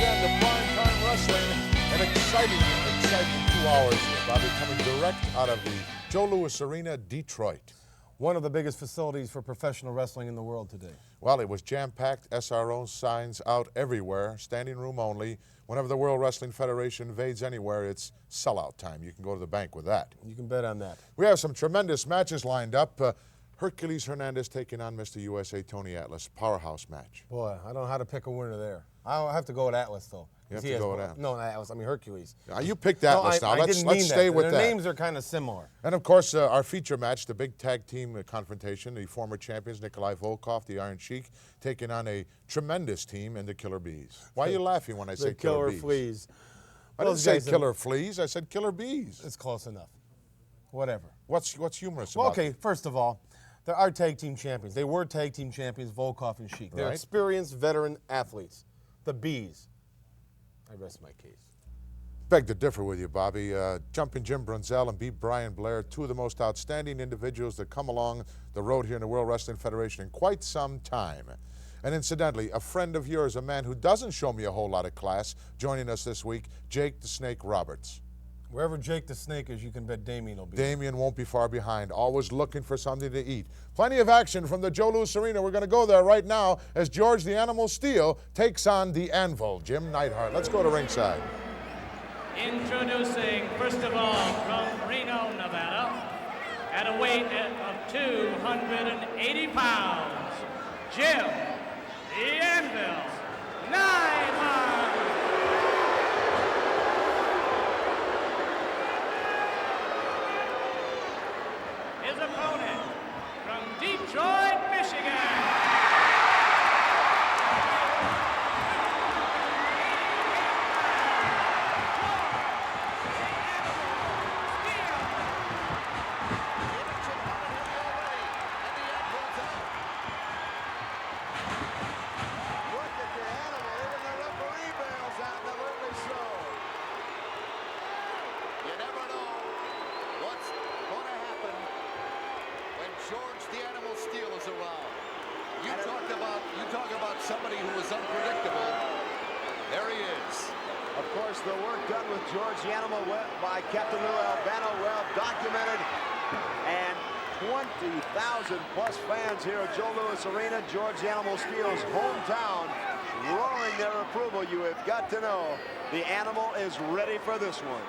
again to Prime Time Wrestling. An exciting 2 hours here, Bobby, coming direct out of the Joe Louis Arena, Detroit. One of the biggest facilities for professional wrestling in the world today. Well, it was jam-packed, SRO signs out everywhere, standing room only. Whenever the World Wrestling Federation invades anywhere, it's sellout time. You can go to the bank with that. You can bet on that. We have some tremendous matches lined up. Hercules Hernandez taking on Mr. USA Tony Atlas. Powerhouse match. Boy, I don't know how to pick a winner there. I'll have to go with Atlas, though. You have to go with Atlas. No, not Atlas. I mean Hercules. You picked Atlas now. Let's stay with that. Their names are kind of similar. And, of course, our feature match, the big tag team confrontation, the former champions, Nikolai Volkov, the Iron Sheik, taking on a tremendous team in the Killer Bees. Why are you laughing when I say Killer Bees? The Killer Fleas. I didn't say Killer Fleas. I said Killer Bees. It's close enough. Whatever. What's humorous about it? First of all, there are tag team champions. They were tag team champions, Volkov and Sheik. They're experienced veteran athletes. The Bees. I rest my case. Beg to differ with you, Bobby. Jumping Jim Brunzell and beat Brian Blair, two of the most outstanding individuals that come along the road here in the World Wrestling Federation in quite some time. And incidentally, a friend of yours, a man who doesn't show me a whole lot of class, joining us this week, Jake the Snake Roberts. Wherever Jake the Snake is, you can bet Damien will be. Damien won't be far behind, always looking for something to eat. Plenty of action from the Joe Louis Arena. We're going to go there right now as George the Animal Steel takes on the Anvil, Jim Neidhart. Let's go to ringside. Introducing, first of all, from Reno, Nevada, at a weight of 280 pounds, Jim the Anvil Neidhart. His opponent from Detroit, Michigan. Somebody who is unpredictable. There he is. Of course, the work done with George the Animal by Captain Lou Albano, well documented. And 20,000 plus fans here at Joe Louis Arena, George the Animal Steel's hometown, roaring their approval. You have got to know the Animal is ready for this one.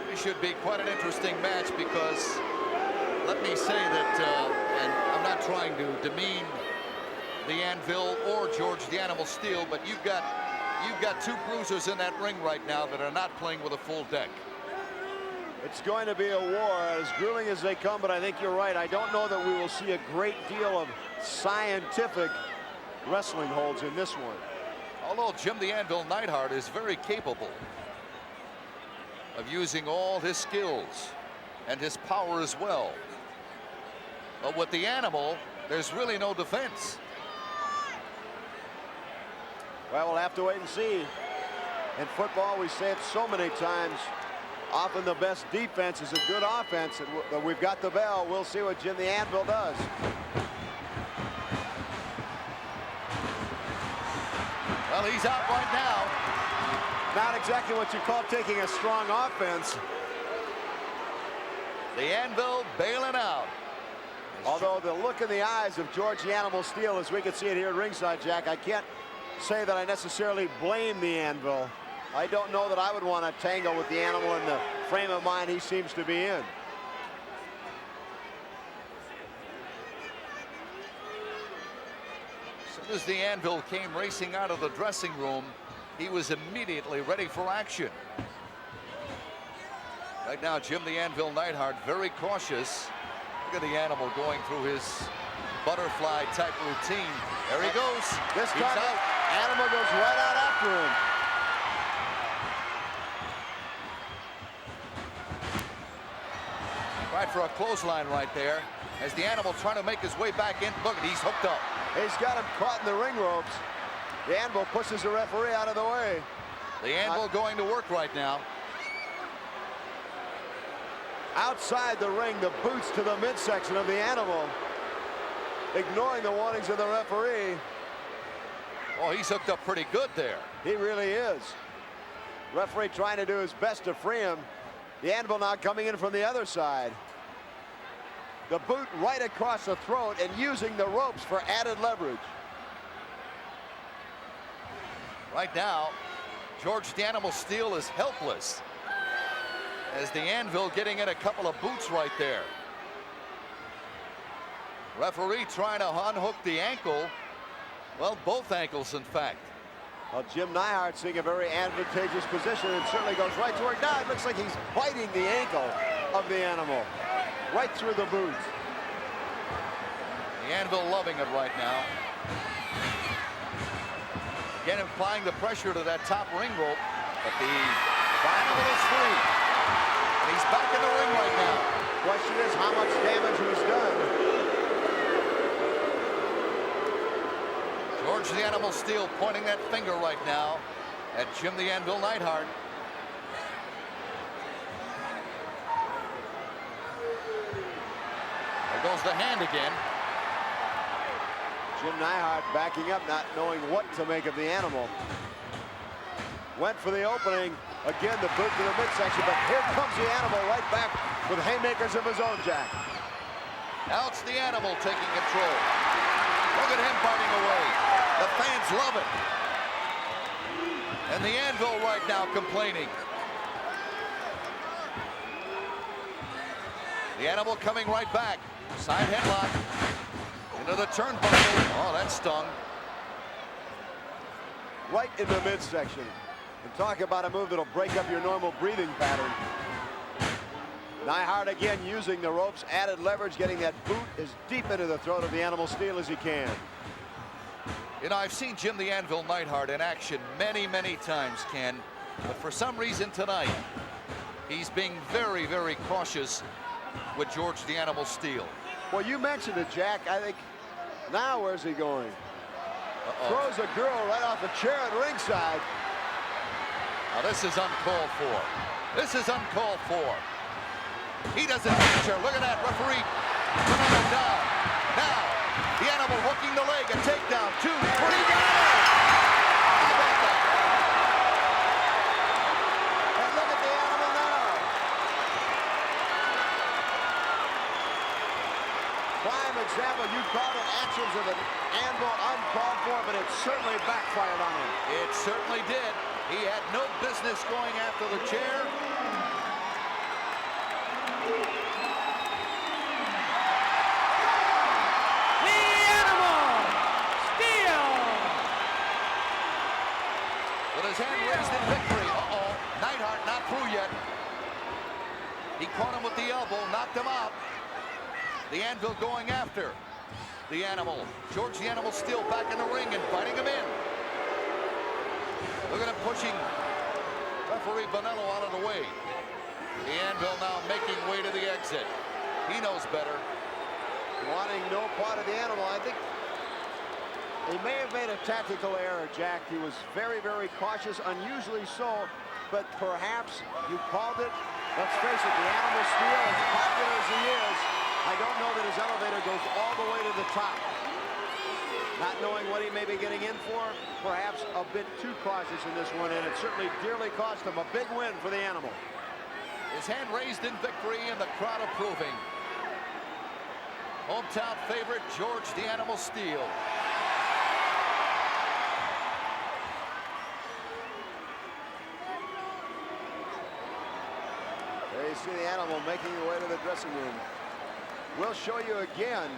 This should be quite an interesting match because let me say that, and I'm not trying to demean the Anvil or George the Animal Steel, but you've got two bruisers in that ring right now that are not playing with a full deck. It's going to be a war, as grueling as they come, but I think you're right. I don't know that we will see a great deal of scientific wrestling holds in this one. Although Jim the Anvil Neidhart is very capable of using all his skills and his power as well. But with the Animal, there's really no defense. Well, we'll have to wait and see. In football, we say it so many times. Often the best defense is a good offense. And we've got the bell. We'll see what Jim the Anvil does. Well, he's out right now. Not exactly what you call taking a strong offense. The Anvil bailing out. Although the look in the eyes of George the Animal Steel, as we can see it here at ringside, Jack, I can't say that I necessarily blame the Anvil. I don't know that I would want to tangle with the Animal in the frame of mind he seems to be in. As soon as the Anvil came racing out of the dressing room, he was immediately ready for action. Right now, Jim the Anvil Neidhart very cautious. Look at the Animal going through his butterfly type routine. There he goes. This time, Animal goes right out after him. Right for a clothesline right there. As the Animal trying to make his way back in. Look, he's hooked up. He's got him caught in the ring ropes. The Anvil pushes the referee out of the way. The Anvil going to work right now. Outside the ring, the boots to the midsection of the Animal. ignoring the warnings of the referee. Oh, he's hooked up pretty good there. He really is. Referee trying to do his best to free him. The Anvil now coming in from the other side. The boot right across the throat and using the ropes for added leverage. Right now, George the Animal Steel is helpless as the Anvil getting in a couple of boots right there. Referee trying to unhook the ankle. Well, both ankles, in fact. Well, Jim Neidhart seeing a very advantageous position and certainly goes right to work. Now it looks like he's biting the ankle of the Animal. Right through the boots. The Anvil loving it right now. Again, applying the pressure to that top ring rope, but the Animal is free. And he's back in the ring right now. Question is how much damage was done. George the Animal Steel pointing that finger right now at Jim the Anvil Neidhart. There goes the hand again. Jim Neidhart backing up, not knowing what to make of the Animal. Went for the opening. Again, the boot to the midsection, but here comes the Animal right back with haymakers of his own, Jack. Now it's the Animal taking control. Look at him fighting away. The fans love it. And the Anvil right now complaining. The Animal coming right back. Side headlock. Into the turnbuckle. Oh, that stung. Right in the midsection. And talk about a move that'll break up your normal breathing pattern. Neidhart again using the ropes, added leverage, getting that boot as deep into the throat of the Animal Steel as he can. You know, I've seen Jim the Anvil Neidhart in action many, many times, Ken. But for some reason tonight, he's being very, very cautious with George the Animal Steel. Well, you mentioned it, Jack. I think now where's he going? Throws a girl right off a chair at ringside. Now this is uncalled for. This is uncalled for. He doesn't reach her. Look at that, referee. Down. Now, the Animal hooking the leg. A takedown. 2, 3. Got it! How about that? And look at the Animal now. Prime example. You called it actions of an Anvil uncalled for, but it certainly backfired on him. It certainly did. He had no business going after the chair. Hand raised in victory. Neidhart not through yet. He caught him with the elbow, knocked him out. The Anvil going after the Animal. George the Animal Steel back in the ring and fighting him in. Look at him pushing referee Bonello out of the way. The Anvil now making way to the exit. He knows better. Wanting no part of the Animal. I think he may have made a tactical error, Jack. He was very, very cautious, unusually so, but perhaps you called it. Let's face it, the Animal Steel, as popular as he is, I don't know that his elevator goes all the way to the top. Not knowing what he may be getting in for, perhaps a bit too cautious in this one, and it certainly dearly cost him a big win for the Animal. His hand raised in victory and the crowd approving. Hometown favorite, George the Animal Steel. There you see the Animal making his way to the dressing room. We'll show you again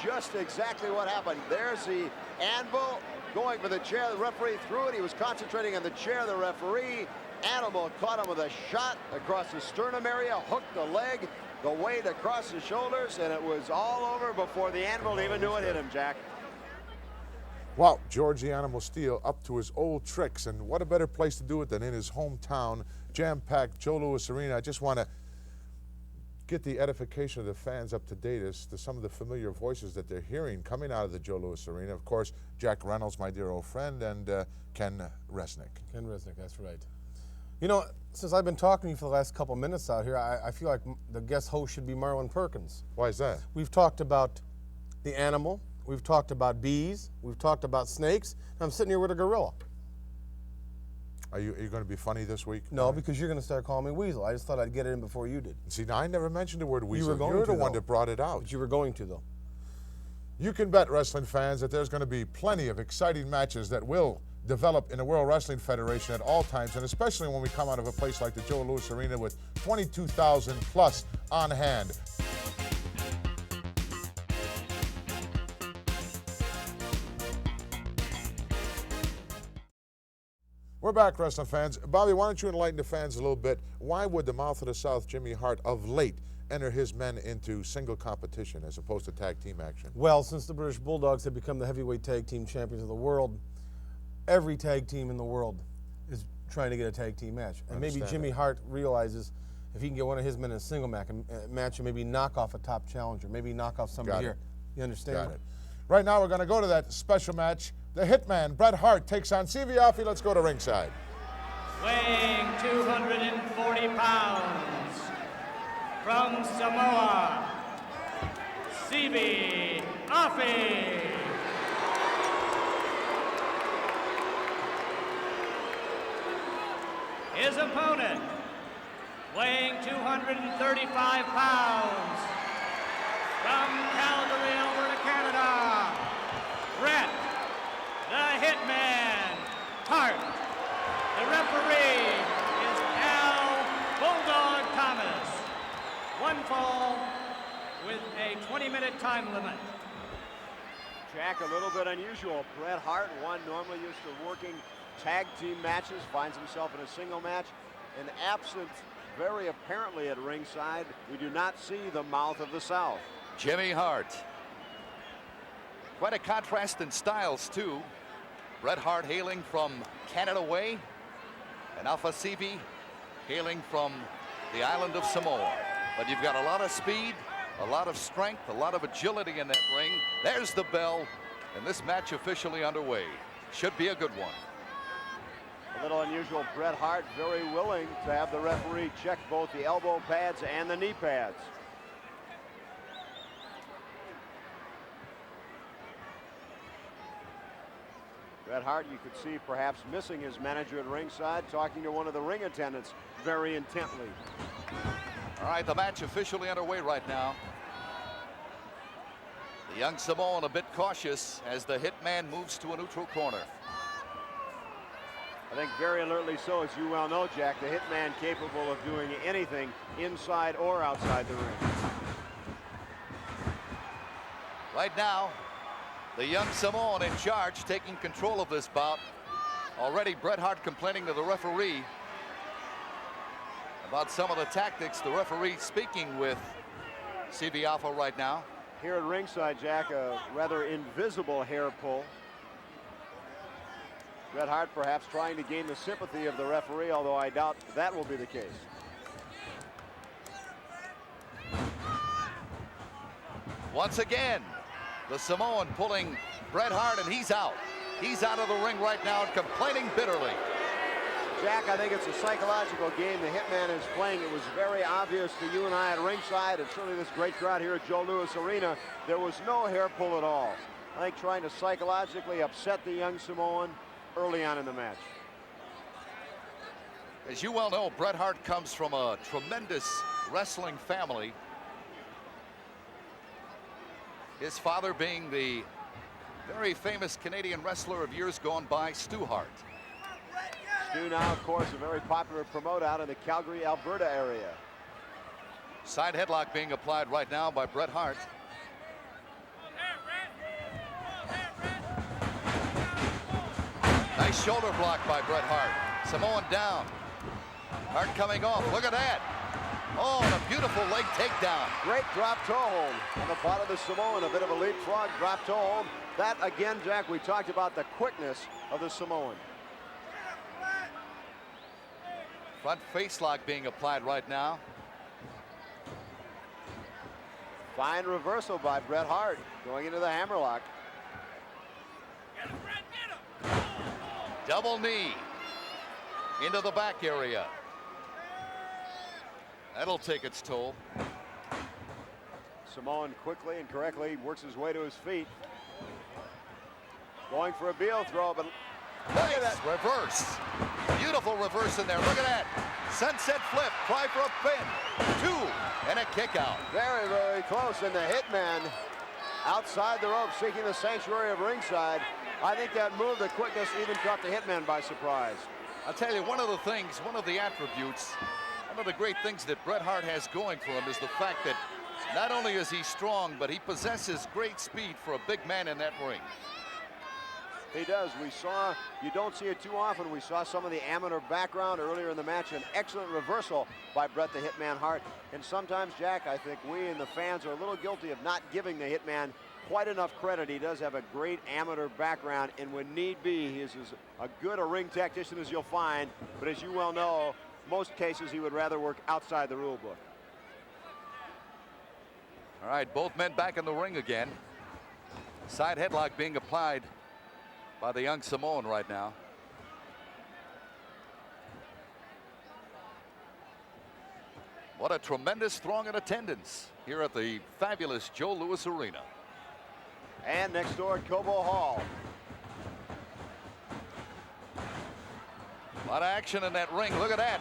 just exactly what happened. There's the Anvil going for the chair. The referee threw it. He was concentrating on the chair. The referee, Animal, caught him with a shot across the sternum area, hooked the leg, the weight across the shoulders, and it was all over before the Anvil even knew it hit him, Jack. Well, George the Animal Steel up to his old tricks, and what a better place to do it than in his hometown, jam-packed Joe Louis Arena. I just want to get the edification of the fans up to date as to some of the familiar voices that they're hearing coming out of the Joe Louis Arena. Of course, Jack Reynolds, my dear old friend, and Ken Resnick. Ken Resnick, that's right. You know, since I've been talking to you for the last couple minutes out here, I feel like the guest host should be Marlon Perkins. Why is that? We've talked about the Animal, We've talked about bees. We've talked about snakes. I'm sitting here with a gorilla. Are you going to be funny this week? No, because you're going to start calling me Weasel. I just thought I'd get it in before you did. See, now I never mentioned the word weasel. You were going You're to, the one though. that brought it out. But you were going to, though. You can bet, wrestling fans, that there's going to be plenty of exciting matches that will develop in the World Wrestling Federation at all times, and especially when we come out of a place like the Joe Louis Arena with 22,000 plus on hand. We're back, wrestling fans. Bobby, why don't you enlighten the fans a little bit? Why would the Mouth of the South, Jimmy Hart, of late enter his men into single competition as opposed to tag team action? Well, since the British Bulldogs have become the heavyweight tag team champions of the world, every tag team in the world is trying to get a tag team match. And maybe Jimmy Hart realizes if he can get one of his men in a single match and maybe knock off a top challenger, maybe knock off somebody here. You understand? Got it. Right now we're going to go to that special match. The Hitman, Bret Hart, takes on Offi. Let's go to ringside. Weighing 240 pounds, from Samoa, Offi. His opponent, weighing 235 pounds, from Calgary, Alberta, Canada, Bret, the Hitman, Hart. The referee is Al Bulldog Thomas. One fall with a 20-minute time limit. Jack, a little bit unusual. Bret Hart, one normally used to working tag team matches, finds himself in a single match. And absent, very apparently at ringside, we do not see the Mouth of the South. Jimmy Hart. Quite a contrast in styles, too. Bret Hart hailing from Canada Way, and Offi hailing from the island of Samoa. But you've got a lot of speed, a lot of strength, a lot of agility in that ring. There's the bell, and this match officially underway. Should be a good one. A little unusual. Bret Hart very willing to have the referee check both the elbow pads and the knee pads. Bret Hart, you could see perhaps missing his manager at ringside, talking to one of the ring attendants very intently. All right, the match officially underway right now. The young Samoan a bit cautious as the Hitman moves to a neutral corner. I think very alertly so, as you well know, Jack. The Hitman capable of doing anything inside or outside the ring. Right now, the young Samoan in charge, taking control of this bout. Already Bret Hart complaining to the referee about some of the tactics. The referee speaking with Offi right now. Here at ringside, Jack, a rather invisible hair pull. Bret Hart perhaps trying to gain the sympathy of the referee, although I doubt that will be the case. Once again, the Samoan pulling Bret Hart, and he's out. He's out of the ring right now and complaining bitterly. Jack, I think it's a psychological game the Hitman is playing. It was very obvious to you and I at ringside, and certainly this great crowd here at Joe Louis Arena. There was no hair pull at all. I think trying to psychologically upset the young Samoan early on in the match. As you well know, Bret Hart comes from a tremendous wrestling family. His father being the very famous Canadian wrestler of years gone by, Stu Hart. Stu now, of course, a very popular promoter out in the Calgary, Alberta area. Side headlock being applied right now by Bret Hart. Nice shoulder block by Bret Hart. Samoan down. Hart coming off. Look at that. Oh, and a beautiful leg takedown. Great drop toe hold on the part of the Samoan. A bit of a leapfrog drop toe hold. That, again, Jack, we talked about the quickness of the Samoan. Front face lock being applied right now. Fine reversal by Bret Hart going into the hammerlock. Double knee into the back area. That'll take its toll. Samoan quickly and correctly works his way to his feet. Going for a Beal throw, but look at that. Reverse. Beautiful reverse in there. Look at that. Sunset flip. Try for a pin. 2 and a kick out. Very, very close. And the Hitman outside the rope, seeking the sanctuary of ringside. I think that move, the quickness, even caught the Hitman by surprise. I'll tell you, one of the things, one of the attributes, one of the great things that Bret Hart has going for him is the fact that not only is he strong, but he possesses great speed for a big man in that ring. He does. We saw, you don't see it too often, we saw some of the amateur background earlier in the match. An excellent reversal by Bret the Hitman Hart. And sometimes, Jack, I think we and the fans are a little guilty of not giving the Hitman quite enough credit. He does have a great amateur background, and when need be, he is as good a ring tactician as you'll find. But as you well know, most cases he would rather work outside the rule book. All right, both men back in the ring again. Side headlock being applied by the young Samoan right now. What a tremendous throng in attendance here at the fabulous Joe Louis Arena. And next door at Cobo Hall. A lot of action in that ring. Look at that.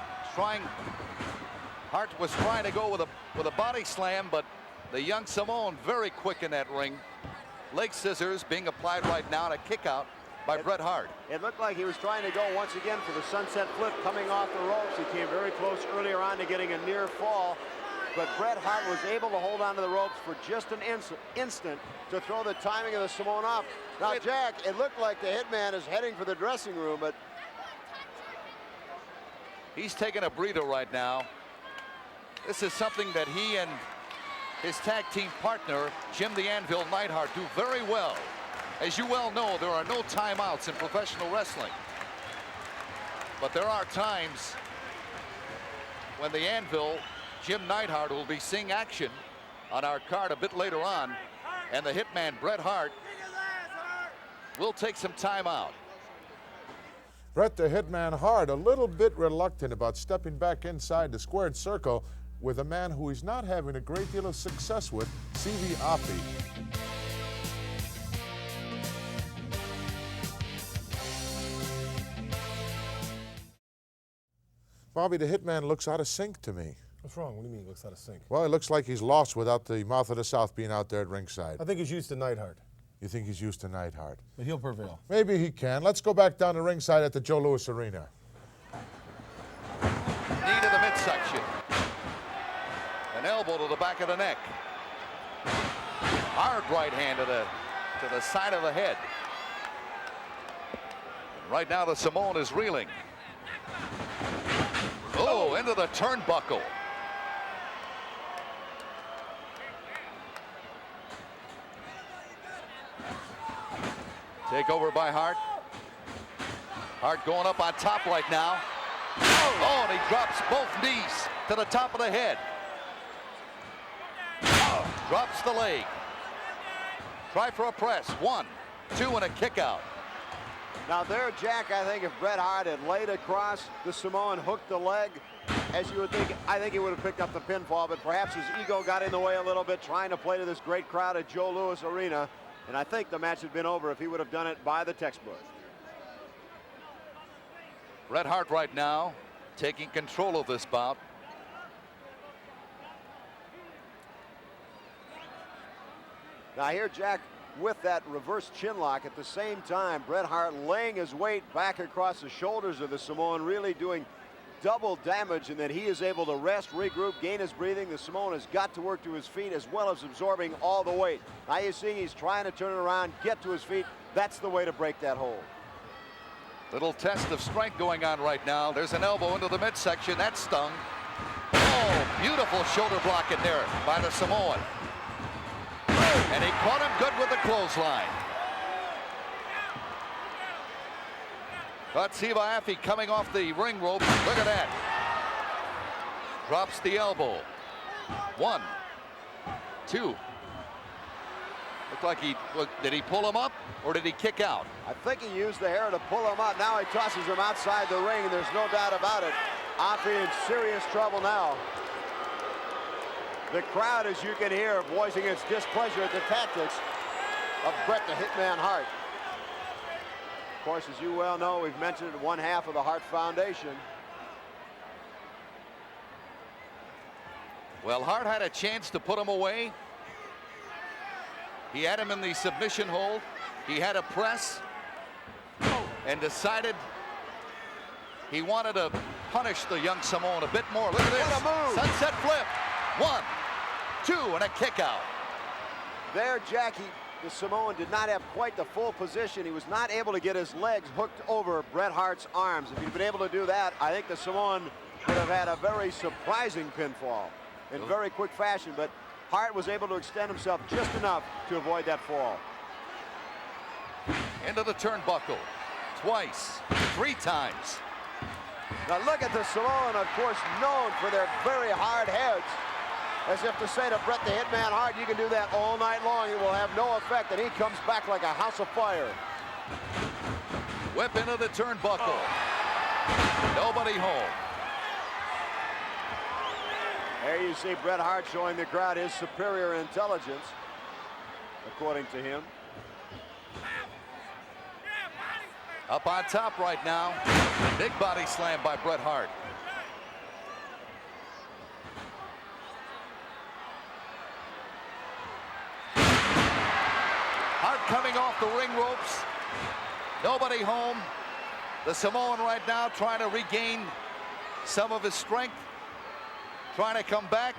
Hart was trying to go with a body slam, but the young Samoan very quick in that ring. Leg scissors being applied right now, and a kick out by Bret Hart. It looked like he was trying to go once again for the sunset flip coming off the ropes. He came very close earlier on to getting a near fall, but Bret Hart was able to hold on to the ropes for just an instant to throw the timing of the Samoan off. Now, Jack, it looked like the Hitman is heading for the dressing room, but he's taking a breather right now. This is something that he and his tag team partner, Jim the Anvil Neidhart, do very well. As you well know, there are no timeouts in professional wrestling. But there are times when the Anvil, Jim Neidhart, will be seeing action on our card a bit later on, and the Hitman, Bret Hart, will take some time out. Bret the Hitman Hart a little bit reluctant about stepping back inside the squared circle with a man who he's not having a great deal of success with, CV Offi. Bobby, the Hitman looks out of sync to me. What's wrong? What do you mean he looks out of sync? Well, it looks like he's lost without the Mouth of the South being out there at ringside. I think he's used to Neidhart. You think he's used to Neidhart? But he'll prevail. Maybe he can. Let's go back down to ringside at the Joe Louis Arena. Knee to the midsection. An elbow to the back of the neck. Hard right hand to the side of the head. And right now the Samoan is reeling. Oh, into the turnbuckle. Take over by Hart. Hart going up on top right now. Oh, and he drops both knees to the top of the head. Drops the leg. Try for a press. 1, 2, and a kick out. now there, Jack, I think if Bret Hart had laid across the Samoan, hooked the leg, as you would think, I think he would have picked up the pinfall, but perhaps his ego got in the way a little bit, trying to play to this great crowd at Joe Louis Arena. And I think the match had been over if he would have done it by the textbook. Bret Hart right now taking control of this bout. Now here, Jack, with that reverse chin lock at the same time, Bret Hart laying his weight back across the shoulders of the Samoan, really doing double damage, and that he is able to rest, regroup, gain his breathing. The Samoan has got to work to his feet as well as absorbing all the weight. Now you see he's trying to turn it around, get to his feet. That's the way to break that hold. Little test of strength going on right now. There's an elbow into the midsection. That stung. Oh, beautiful shoulder block in there by the Samoan. And he caught him good with the clothesline. But Offi coming off the ring rope. Look at that. Drops the elbow. 1, 2. Looked like did he pull him up or did he kick out? I think he used the hair to pull him up. Now he tosses him outside the ring, and there's no doubt about it. Offi in serious trouble now. The crowd, as you can hear, voicing its displeasure at the tactics of Bret the Hitman Hart. Of course, as you well know, we've mentioned it, one half of the Hart Foundation. Well, Hart had a chance to put him away. He had him in the submission hold. He had a press and decided he wanted to punish the young Samoan a bit more. Look at this. What a move. Sunset flip. 1, 2, and a kick out. There, Jackie, the Samoan did not have quite the full position. He was not able to get his legs hooked over Bret Hart's arms. If he'd been able to do that, I think the Samoan would have had a very surprising pinfall in very quick fashion. But Hart was able to extend himself just enough to avoid that fall. Into the turnbuckle. Twice. 3 times. Now look at the Samoan, of course, known for their very hard heads. As if to say to Bret the Hitman Hart, you can do that all night long. It will have no effect, and he comes back like a house of fire. Whip into the turnbuckle. Nobody home. There you see Bret Hart showing the crowd his superior intelligence, according to him. Up on top right now. Big body slam by Bret Hart. Hart coming off the ring ropes. Nobody home. The Samoan right now trying to regain some of his strength. Trying to come back.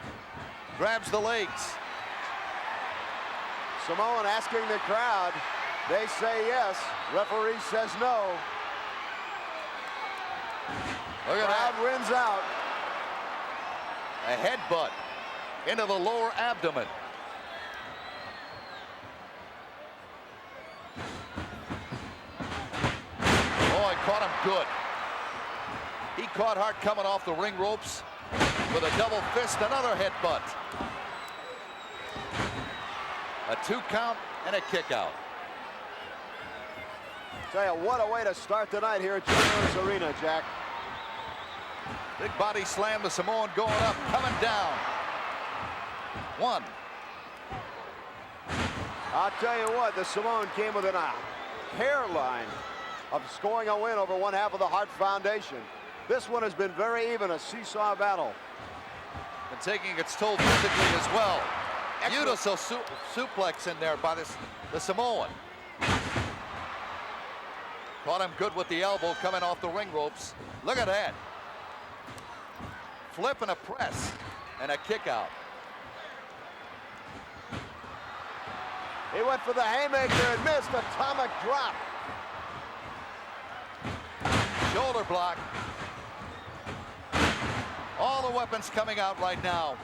Grabs the legs. Samoan asking the crowd. They say yes. Referee says no. Look at Crowd that. wins out. A headbutt into the lower abdomen. Oh, he caught him good. He caught Hart coming off the ring ropes with a double fist, another headbutt. A 2 count and a kick out. Tell you what a way to start the night here at Joe Louis Arena, Jack. Big body slam, the Samoan going up, coming down. 1. I'll tell you what, the Samoan came within a hairline of scoring a win over one half of the Hart Foundation. This one has been very even, a seesaw battle. And taking its toll physically as well. Excellent. Beautiful suplex in there by the Samoan. Caught him good with the elbow coming off the ring ropes. Look at that. Flip and a press and a kick out. He went for the haymaker and missed. Atomic drop. Shoulder block. All the weapons coming out right now.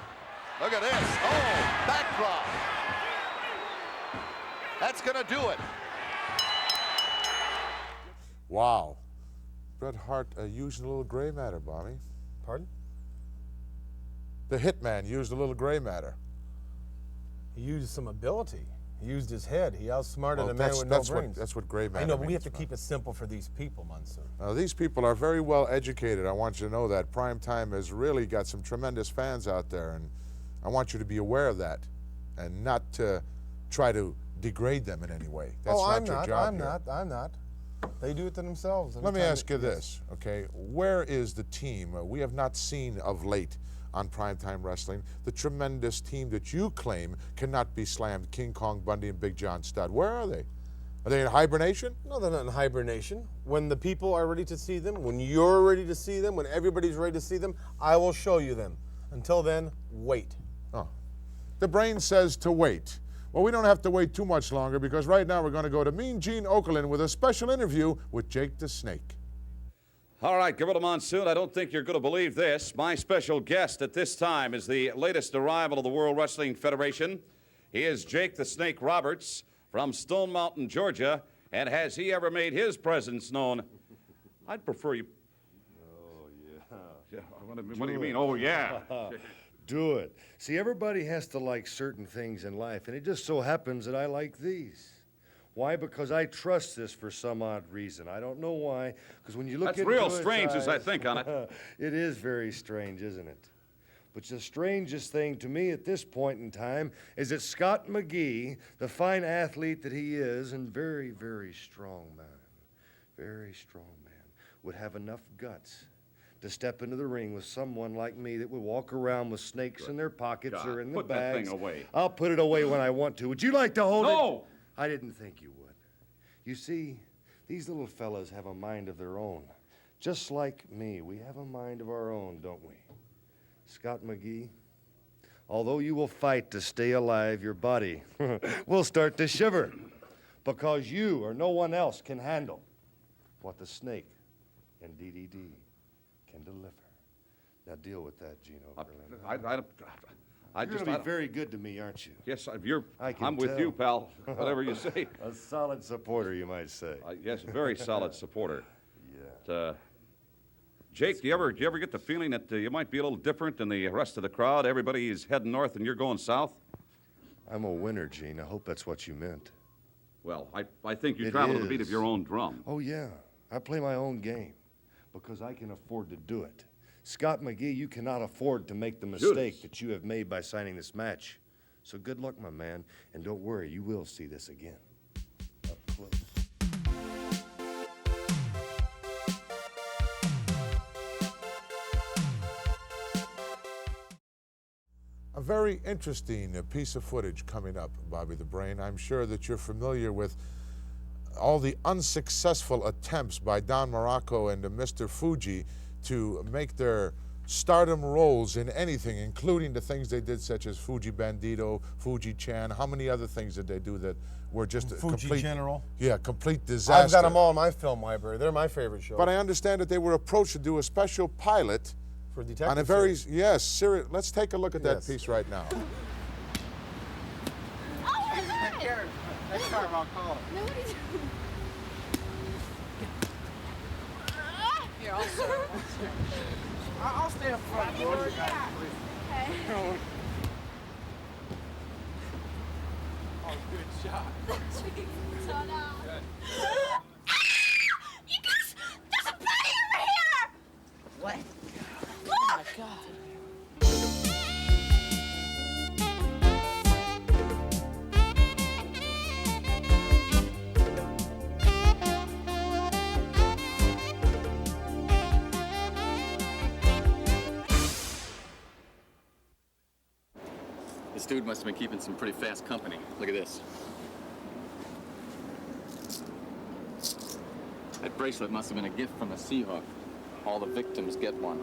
Look at this. Oh, backdrop. That's going to do it. Wow. Bret Hart using a little gray matter, Bobby. Pardon? The Hitman used a little gray matter. He used some ability. He used his head. He outsmarted a man with no brains. That's what gray matter I know, but we means, have to keep it simple for these people, Mansoor. Now, these people are very well educated. I want you to know that. Prime Time has really got some tremendous fans out there, and I want you to be aware of that and not to try to degrade them in any way. That's not your job here. I'm not. They do it to themselves. Let me ask you this, okay? Where is the team we have not seen of late on Primetime Wrestling? The tremendous team that you claim cannot be slammed, King Kong Bundy and Big John Studd. Where are they? Are they in hibernation? No, they're not in hibernation. When the people are ready to see them, when you're ready to see them, when everybody's ready to see them, I will show you them. Until then, wait. Oh. The brain says to wait. Well, we don't have to wait too much longer because right now we're going to go to Mean Gene Okerlund with a special interview with Jake the Snake. All right, Gorilla Monsoon, I don't think you're going to believe this. My special guest at this time is the latest arrival of the World Wrestling Federation. He is Jake the Snake Roberts from Stone Mountain, Georgia. And has he ever made his presence known? I'd prefer you... Oh, yeah. Yeah, what do you mean? Oh, yeah. Do it. See, everybody has to like certain things in life, and it just so happens that I like these. Why? Because I trust this for some odd reason. I don't know why, because when you look That's into real its strange as I eyes- think on it. It is very strange, isn't it? But the strangest thing to me at this point in time is that Scott McGee, the fine athlete that he is, and very, very strong man, very strong man, would have enough guts to step into the ring with someone like me that would walk around with snakes in their pockets or in the put that bags. thing away. I'll put it away when I want to. Would you like to hold it? No! I didn't think you would. You see, these little fellas have a mind of their own. Just like me, we have a mind of our own, don't we? Scott McGee, although you will fight to stay alive, your body will start to shiver because you or no one else can handle what the snake and DDD can deliver. Now deal with that, Gino. I You're gonna be very good to me, aren't you? Yes, I can I'm with tell. you, pal. Whatever you say. A solid supporter, you might say. Yes, a very solid supporter. Yeah. Jake, do you ever get the feeling that you might be a little different than the rest of the crowd? Everybody's heading north and you're going south? I'm a winner, Gene. I hope that's what you meant. Well, I think you It travel to the beat of is. your own drum. Oh, yeah. I play my own game because I can afford to do it. Scott McGee, you cannot afford to make the mistake that you have made by signing this match. So good luck, my man. And don't worry, you will see this again. Up close. A very interesting piece of footage coming up, Bobby the Brain. I'm sure that you're familiar with all the unsuccessful attempts by Don Morocco and Mr. Fuji to make their stardom roles in anything, including the things they did, such as Fuji Bandito, Fuji Chan. How many other things did they do that were just a Fuji complete General. Yeah, complete disaster. I've got them all in my film library. They're my favorite shows. But I understand that they were approached to do a special pilot For detective on a very series. yes, serious. Let's take a look at that Yes. piece right now. Next time I'll call him. Nobody's. Here, I'll serve. I'll stay up front. George. Okay. Oh, good shot. You guys, there's a party over here! What? Look! Oh my God. This dude must have been keeping some pretty fast company. Look at this. That bracelet must have been a gift from the Seahawk. All the victims get one.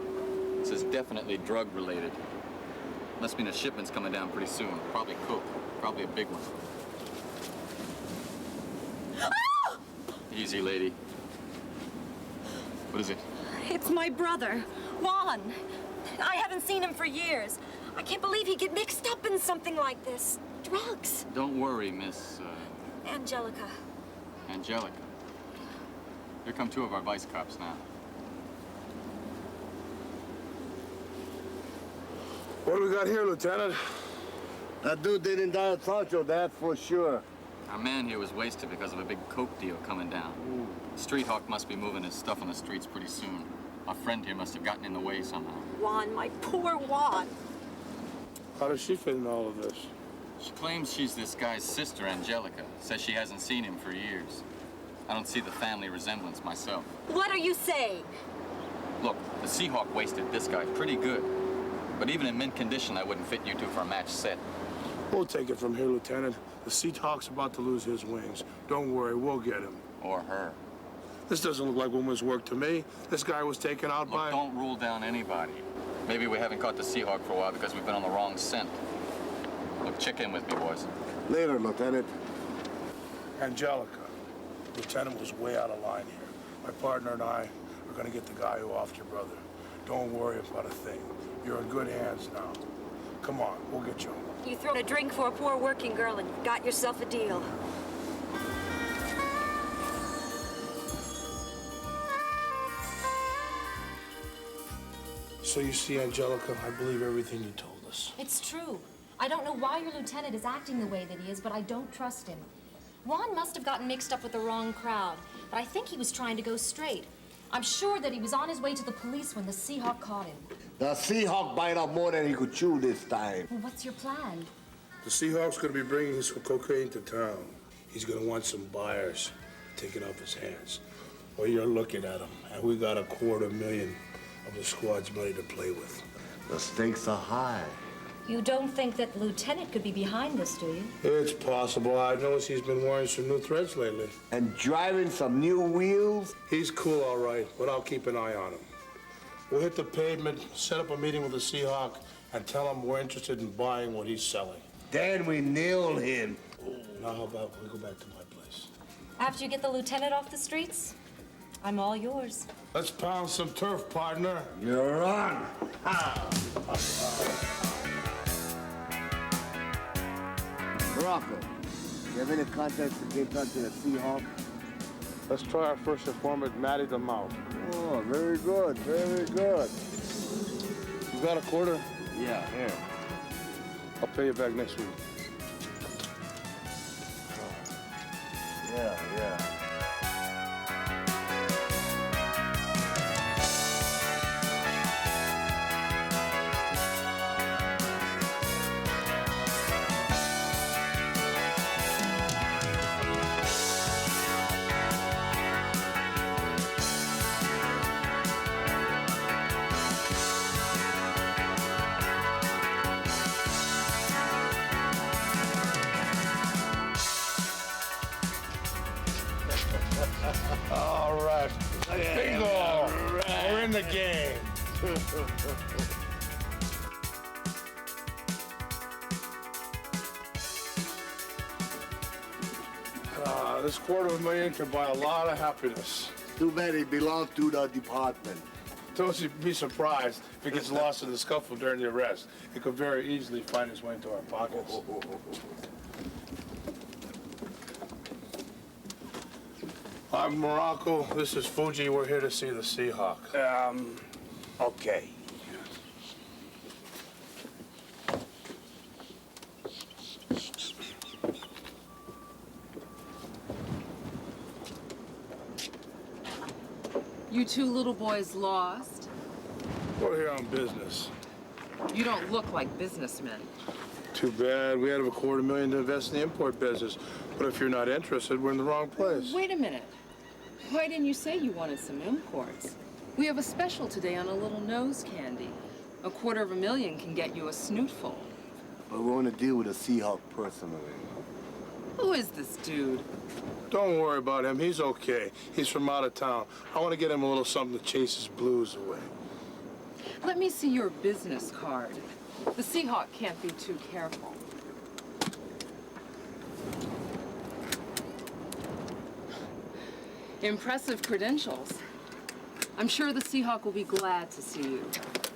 This is definitely drug-related. Must mean a shipment's coming down pretty soon. Probably coke. Probably a big one. Easy, lady. What is it? It's my brother, Juan. I haven't seen him for years. I can't believe he'd get mixed up in something like this. Drugs. Don't worry, Miss Angelica. Angelica. Here come two of our vice cops now. What do we got here, Lieutenant? That dude didn't die at Sancho, that's for sure. Our man here was wasted because of a big coke deal coming down. Street Hawk must be moving his stuff on the streets pretty soon. Our friend here must have gotten in the way somehow. Juan, my poor Juan. How does she fit in all of this? She claims she's this guy's sister, Angelica. Says she hasn't seen him for years. I don't see the family resemblance myself. What are you saying? Look, the Seahawk wasted this guy pretty good. But even in mint condition, I wouldn't fit you two for a match set. We'll take it from here, Lieutenant. The Seahawk's about to lose his wings. Don't worry, we'll get him. Or her. This doesn't look like woman's work to me. This guy was taken out Look, by... don't rule down anybody. Maybe we haven't caught the Seahawk for a while because we've been on the wrong scent. Look, check in with me, boys. Later, Lieutenant. Angelica, Lieutenant was way out of line here. My partner and I are going to get the guy who offed your brother. Don't worry about a thing. You're in good hands now. Come on, we'll get you home. You throw a drink for a poor working girl and you've got yourself a deal. So you see, Angelica, I believe everything you told us. It's true. I don't know why your lieutenant is acting the way that he is, but I don't trust him. Juan must have gotten mixed up with the wrong crowd, but I think he was trying to go straight. I'm sure that he was on his way to the police when the Seahawk caught him. The Seahawk bite off more than he could chew this time. Well, what's your plan? The Seahawk's going to be bringing some cocaine to town. He's going to want some buyers to take it off his hands. Well, you're looking at him, and we got $250,000 of the squad's money to play with. The stakes are high. You don't think that Lieutenant could be behind this, do you? It's possible. I noticed he's been wearing some new threads lately. And driving some new wheels? He's cool, all right, but I'll keep an eye on him. We'll hit the pavement, set up a meeting with the Seahawk, and tell him we're interested in buying what he's selling. Then we nail him. Now, how about we go back to my place? After you get the Lieutenant off the streets, I'm all yours. Let's pound some turf, partner. You're on. Morocco, you have any contacts to get on to the Seahawk? Let's try our first informant, Matty the Mouth. Oh, very good, very good. You got a quarter? Yeah, here. I'll pay you back next week. Yeah. All right. Bingo. We're in the game. This $250,000 can buy a lot of happiness. Too bad it belongs to the department. Don't be surprised if it gets lost in the scuffle during the arrest. It could very easily find its way into our pockets. I'm Morocco. This is Fuji. We're here to see the Seahawk. Okay. You two little boys lost? We're here on business. You don't look like businessmen. Too bad. We had $250,000 to invest in the import business. But if you're not interested, we're in the wrong place. Wait a minute. Why didn't you say you wanted some imports? We have a special today on a little nose candy. $250,000 can get you a snootful. But we want to deal with the Seahawk personally. Who is this dude? Don't worry about him. He's okay. He's from out of town. I want to get him a little something to chase his blues away. Let me see your business card. The Seahawk can't be too careful. Impressive credentials. I'm sure the Seahawk will be glad to see you.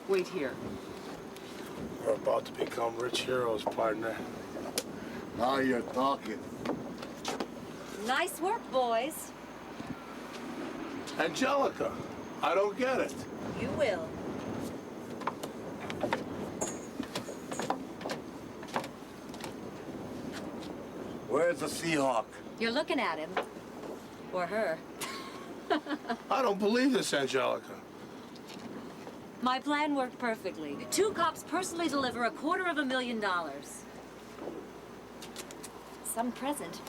Wait here. We're about to become rich heroes, partner. Now you're talking. Nice work, boys. Angelica, I don't get it. You will. Where's the Seahawk? You're looking at him. Or her. I don't believe this, Angelica. My plan worked perfectly. 2 cops personally deliver $250,000. Some present.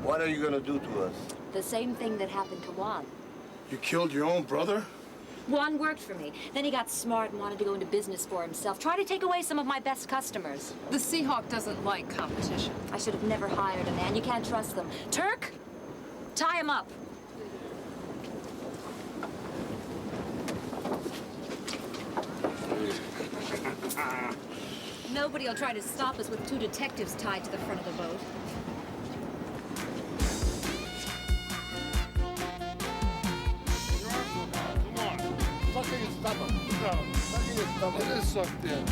What are you gonna do to us? The same thing that happened to Juan. You killed your own brother? Juan worked for me. Then he got smart and wanted to go into business for himself. Tried to take away some of my best customers. The Seahawk doesn't like competition. I should have never hired a man. You can't trust them. Turk, tie him up. Nobody will try to stop us with 2 detectives tied to the front of the boat. It is sucked in.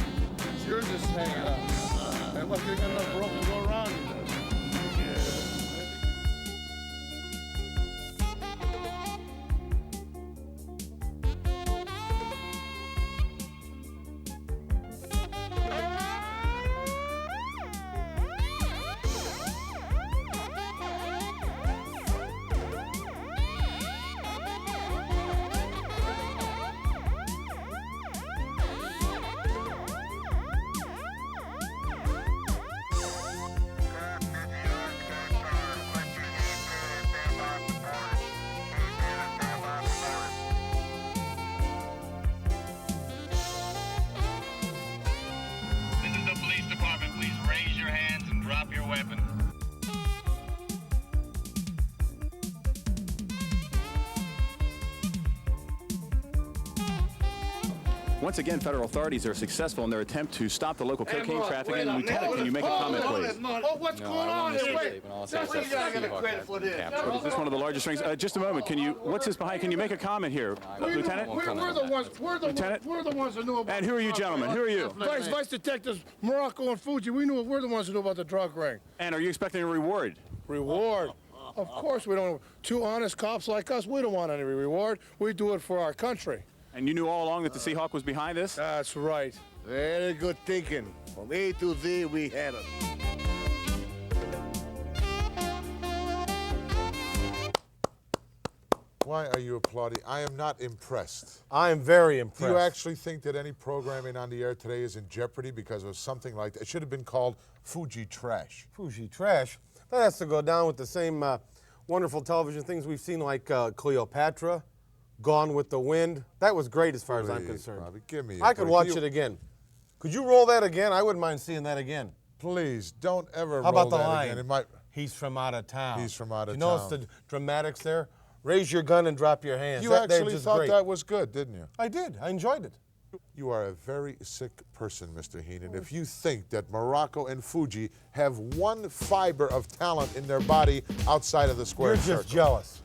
Yours is hanging up. And look, you got enough rope to go around it. Once again, federal authorities are successful in their attempt to stop the local cocaine trafficking. Lieutenant, can you make a comment, please? What's going on here? Wait. Is this one of the largest rings? Just a moment. Can you? What's this behind? Can you make a comment here, Lieutenant? We're the ones that knew about. And who are you, gentlemen? Who are you? Vice Detectives Morocco and Fuji. We're the ones who knew about the drug ring. And are you expecting a reward? Reward? Of course we don't. Two honest cops like us, we don't want any reward. We do it for our country. And you knew all along that the Seahawk was behind this? That's right. Very good thinking. From A to Z, we had it. Why are you applauding? I am not impressed. I am very impressed. Do you actually think that any programming on the air today is in jeopardy because of something like that? It should have been called Fuji Trash. Fuji Trash? That has to go down with the same wonderful television things we've seen, like Cleopatra, Gone with the Wind. That was great as far as I'm concerned. Bobby, give me a I could break. watch it again. Could you roll that again? I wouldn't mind seeing that again. Please, don't ever How roll about the that line? again. It might... He's from out of town. He's from out of You notice town. the dramatics there? Raise your gun and drop your hands. You They're actually just thought great. that was good, didn't you? I did. I enjoyed it. You are a very sick person, Mr. Heenan, if you think that Morocco and Fuji have one fiber of talent in their body outside of the square You're circle. just jealous.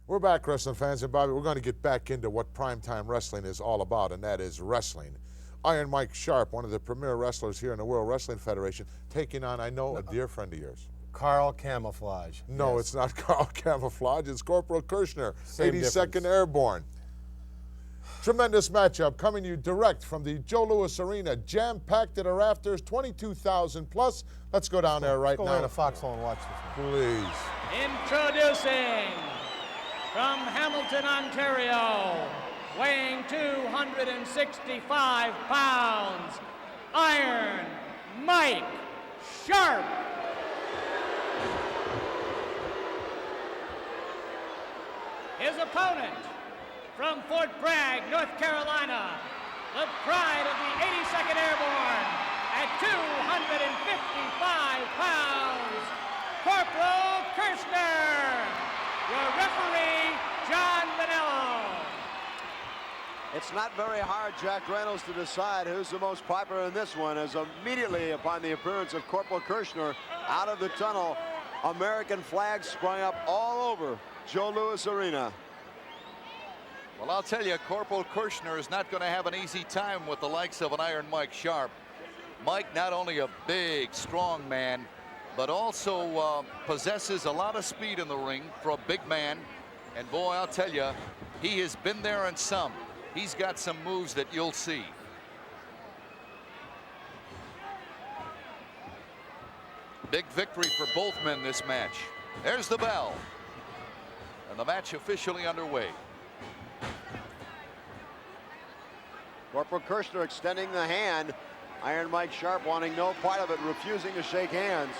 We're back, wrestling fans, and Bobby, we're going to get back into what primetime wrestling is all about, and that is wrestling. Iron Mike Sharp, one of the premier wrestlers here in the World Wrestling Federation, taking on, I know, a dear friend of yours. Carl Camouflage. No, Yes. it's not Carl Camouflage. It's Corporal Kirchner, Same 82nd difference. Airborne. Tremendous matchup coming you direct from the Joe Louis Arena, jam-packed to the rafters, 22,000 plus. Let's go down there right Let's go now. around the foxhole and watch this one. Please. Introducing from Hamilton, Ontario, weighing 265 pounds, Iron Mike Sharp. His opponent from Fort Bragg, North Carolina, the pride of the 82nd Airborne, at 255 pounds, Corporal Kirchner. Your referee, John Vanello. It's not very hard, Jack Reynolds, to decide who's the most popular in this one, as immediately upon the appearance of Corporal Kirchner out of the tunnel, American flags sprung up all over Joe Louis Arena. Well, I'll tell you, Corporal Kirchner is not going to have an easy time with the likes of an Iron Mike Sharp. Mike, not only a big, strong man, but also possesses a lot of speed in the ring for a big man. And boy, I'll tell you, he has been there and some. He's got some moves that you'll see. Big victory for both men this match. There's the bell. And the match officially underway. Corporal Kirchner extending the hand. Iron Mike Sharp wanting no part of it, refusing to shake hands.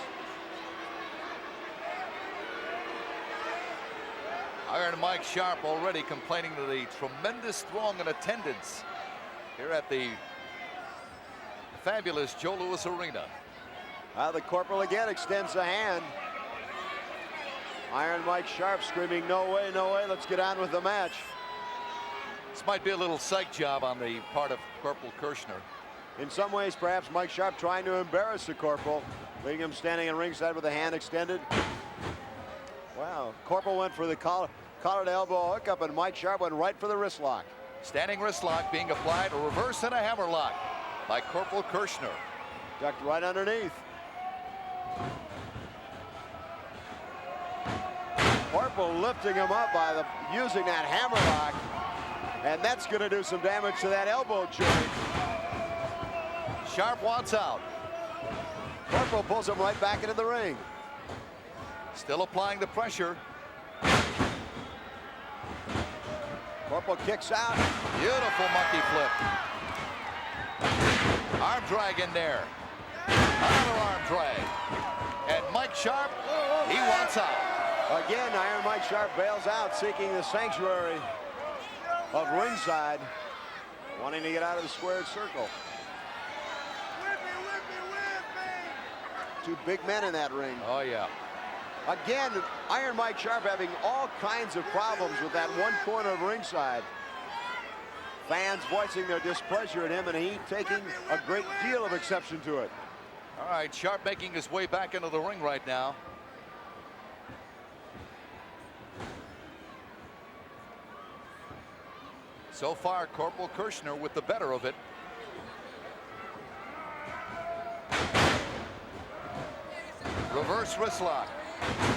Iron Mike Sharp already complaining to the tremendous throng in attendance here at the fabulous Joe Louis Arena. The Corporal again extends a hand. Iron Mike Sharp screaming, no way, let's get on with the match. This might be a little psych job on the part of Corporal Kirchner. In some ways, perhaps Mike Sharp trying to embarrass the Corporal, leaving him standing in ringside with a hand extended. Wow, Corporal went for the collar to elbow hookup, and Mike Sharp went right for the wrist lock. Standing wrist lock being applied, a reverse and a hammer lock by Corporal Kirchner. Ducked right underneath. Corporal lifting him up by using that hammer lock, and that's going to do some damage to that elbow joint. Sharp wants out. Corporal pulls him right back into the ring. Still applying the pressure. Corporal kicks out. Beautiful monkey flip. Arm drag in there. Another arm drag. And Mike Sharp, he wants out. Again, Iron Mike Sharp bails out, seeking the sanctuary of ringside, wanting to get out of the squared circle. Two big men in that ring. Oh, yeah. Again, Iron Mike Sharp having all kinds of problems with that one corner of ringside. Fans voicing their displeasure at him, and he taking a great deal of exception to it. All right, Sharp making his way back into the ring right now. So far, Corporal Kirchner with the better of it. Reverse wrist lock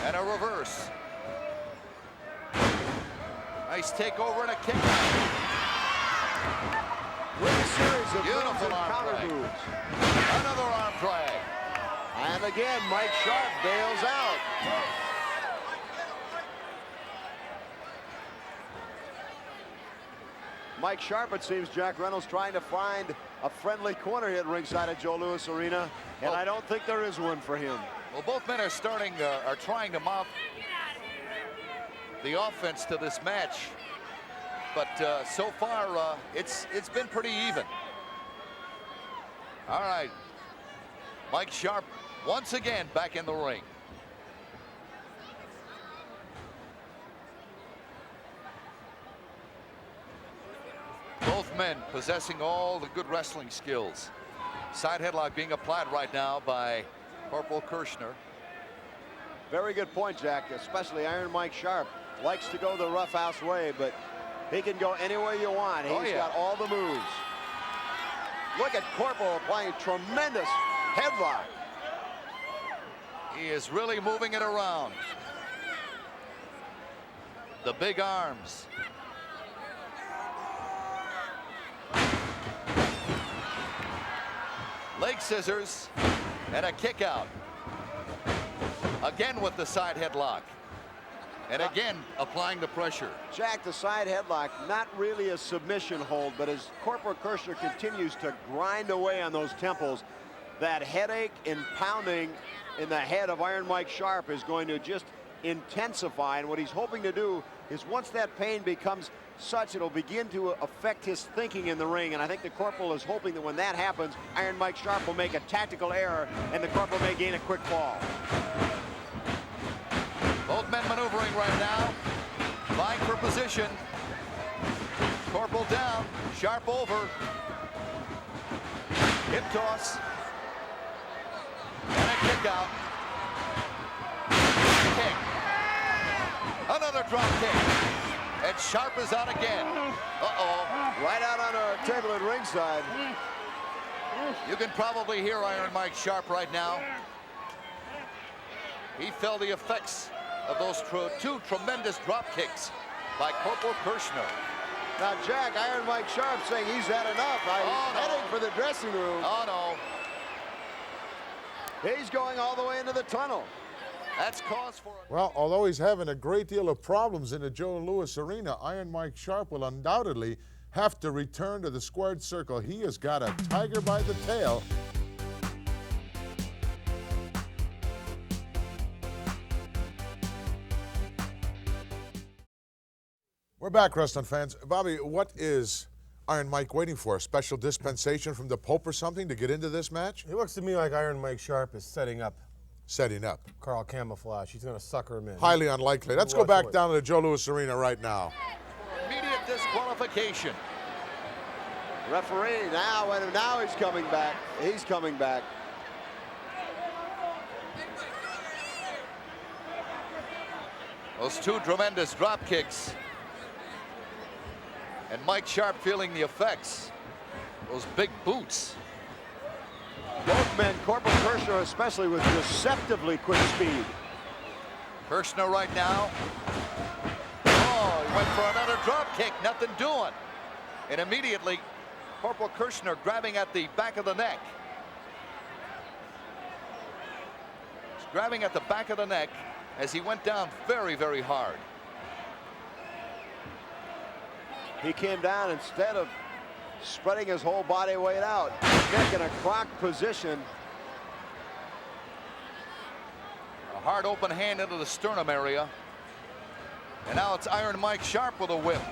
and a reverse. Nice takeover and a kick. With a series of beautiful counter drag. moves. Another arm drag. And again, Mike Sharp bails out. Mike Sharp, it seems, Jack Reynolds trying to find a friendly corner hit ringside at Joe Louis Arena, and I don't think there is one for him. Well, both men are trying to mount the offense to this match, but so far it's been pretty even. All right, Mike Sharp once again back in the ring. Both men possessing all the good wrestling skills. Side headlock being applied right now by Corporal Kirchner. Very good point, Jack, especially Iron Mike Sharp likes to go the roughhouse way, but he can go any way you want. He's got all the moves. Look at Corporal applying tremendous headlock. He is really moving it around. The big arms. Leg scissors and a kick out. Again with the side headlock. And again applying the pressure. Jack, the side headlock, not really a submission hold, but as Corporal Kirchner continues to grind away on those temples, that headache and pounding in the head of Iron Mike Sharp is going to just intensify. And what he's hoping to do is once that pain becomes such, it'll begin to affect his thinking in the ring. And I think the Corporal is hoping that when that happens, Iron Mike Sharp will make a tactical error and the Corporal may gain a quick fall. Both men maneuvering right now, vying for position. Corporal down, Sharp over. Hip toss. And a kick out. Kick. Another drop kick. And Sharp is out again. Uh-oh. Right out on our table at ringside. You can probably hear Iron Mike Sharp right now. He felt the effects of those two tremendous drop kicks by Corporal Kirchner. Now, Jack, Iron Mike Sharp saying he's had enough. Heading for the dressing room. Oh, no. He's going all the way into the tunnel. That's cause for it. Well, although he's having a great deal of problems in the Joe Louis Arena, Iron Mike Sharp will undoubtedly have to return to the squared circle. He has got a tiger by the tail. We're back, wrestling fans. Bobby, what is Iron Mike waiting for? A special dispensation from the Pope or something to get into this match? It looks to me like Iron Mike Sharp is setting up. Setting up. Carl Camouflage. He's going to sucker him in. Highly unlikely. Let's go back down to the Joe Louis Arena right now. Immediate disqualification. Referee, now he's coming back. He's coming back. Those two tremendous drop kicks. And Mike Sharp feeling the effects. Those big boots. Both men, Corporal Kirchner especially, with deceptively quick speed. Kirchner right now. Oh, he went for another drop kick, nothing doing. And immediately, Corporal Kirchner grabbing at the back of the neck. He's grabbing at the back of the neck as he went down very, very hard. He came down instead of spreading his whole body weight out, neck in a croc position. A hard open hand into the sternum area. And now it's Iron Mike Sharp with a whip.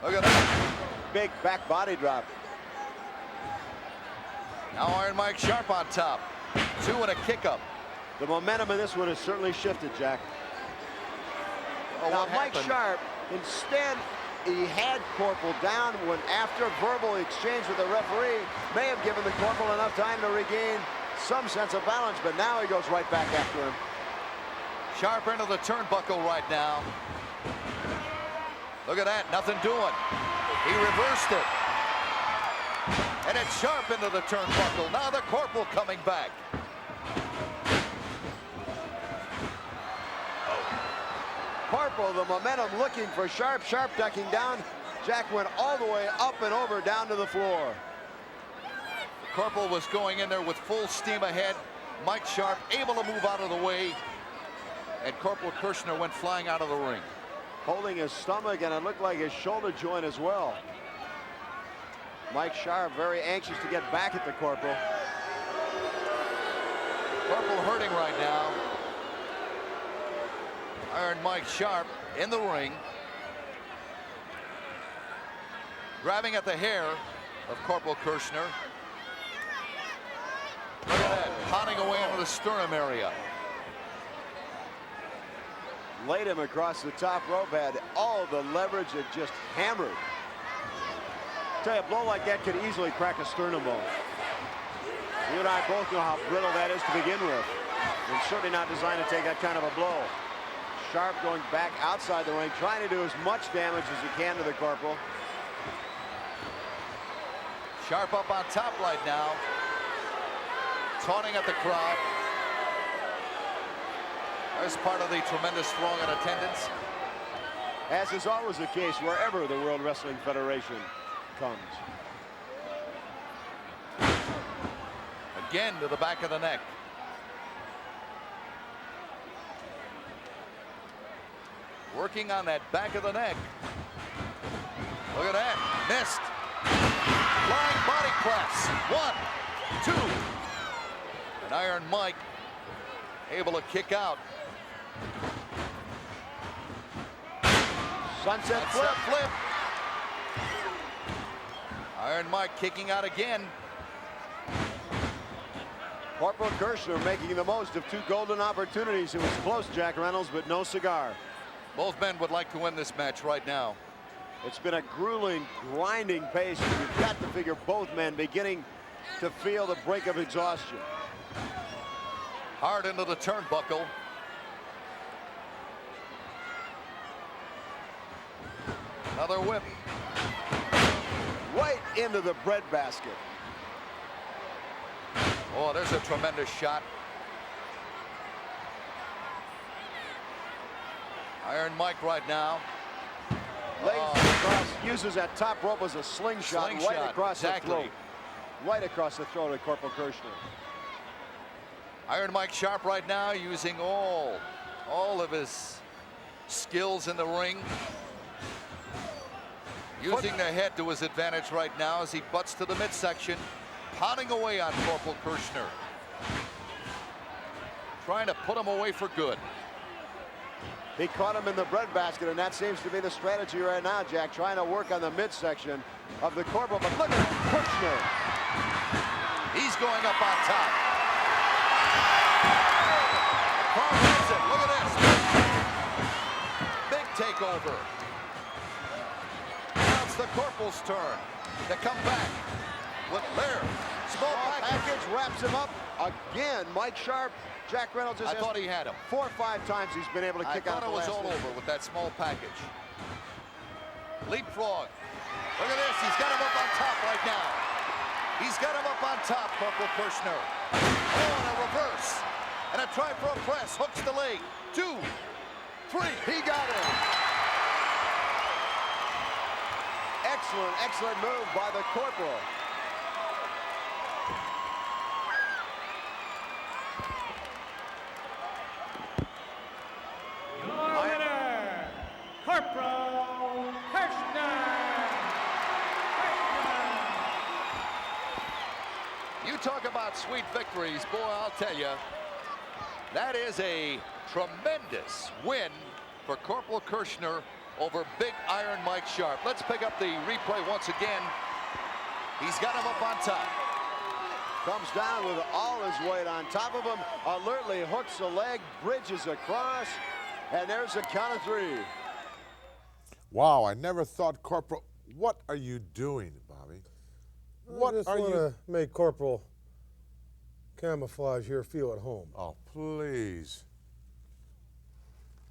Look at that. Big back body drop. Now Iron Mike Sharp on top. Two and a kick up. The momentum in this one has certainly shifted, Jack. Oh, now, what Mike happened? Sharp, instead, he had Corporal down when after verbal exchange with the referee, may have given the Corporal enough time to regain some sense of balance, but now he goes right back after him. Sharp into the turnbuckle right now. Look at that, nothing doing. He reversed it. And it's Sharp into the turnbuckle. Now the Corporal coming back. Corporal, the momentum looking for Sharp. Sharp ducking down. Jack went all the way up and over down to the floor. Corporal was going in there with full steam ahead. Mike Sharp able to move out of the way. And Corporal Kirchner went flying out of the ring. Holding his stomach, and it looked like his shoulder joint as well. Mike Sharp very anxious to get back at the Corporal. Corporal hurting right now. Iron Mike Sharp in the ring. Grabbing at the hair of Corporal Kirchner. Look at that, pounding away into the sternum area. Laid him across the top rope, had all the leverage, it just hammered. Tell you, a blow like that could easily crack a sternum bone. You and I both know how brittle that is to begin with. And certainly not designed to take that kind of a blow. Sharp going back outside the ring, trying to do as much damage as he can to the Corporal. Sharp up on top right now. Taunting at the crowd. As part of the tremendous throng in attendance. As is always the case wherever the World Wrestling Federation comes. Again to the back of the neck. Working on that back of the neck. Look at that, missed. Flying body press, 1, 2. And Iron Mike able to kick out. Sunset flip. Iron Mike kicking out again. Corporal Kirchner making the most of 2 golden opportunities. It was close, Jack Reynolds, but no cigar. Both men would like to win this match right now. It's been a grueling, grinding pace. You've got to figure both men beginning to feel the brink of exhaustion. Hard into the turnbuckle. Another whip. Right into the breadbasket. Oh, there's a tremendous shot. Iron Mike right now. Lays across, uses that top rope as a slingshot, right across the throat. Right across the throat of Corporal Kirchner. Iron Mike Sharp right now using all of his skills in the ring. Using the head to his advantage right now as he butts to the midsection, pounding away on Corporal Kirchner. Trying to put him away for good. He caught him in the breadbasket, and that seems to be the strategy right now, Jack, trying to work on the midsection of the Corporal. But look at Kirchner. He's going up on top. Carl Wilson, look at this. Big takeover. Now it's the Corporal's turn to come back. Look there. Small package wraps him up again. Mike Sharp, Jack Reynolds. I thought he had him. 4 or 5 times he's been able to kick out. I thought it was all over with that small package. Leapfrog. Look at this. He's got him up on top right now. He's got him up on top, Corporal Kirchner. Oh, and a reverse. And a try for a press. Hooks the leg. 2, 3. He got him. Excellent, excellent move by the Corporal. Your winner, Corporal Kirchner. You talk about sweet victories, boy, I'll tell you, that is a tremendous win for Corporal Kirchner over Big Iron Mike Sharp. Let's pick up the replay once again. He's got him up on top. Comes down with all his weight on top of him. Alertly hooks the leg, bridges across, and there's a count of 3. Wow, I never thought Corporal. What are you doing, Bobby? What I just are want you? to make Corporal Camouflage here feel at home. Oh, please.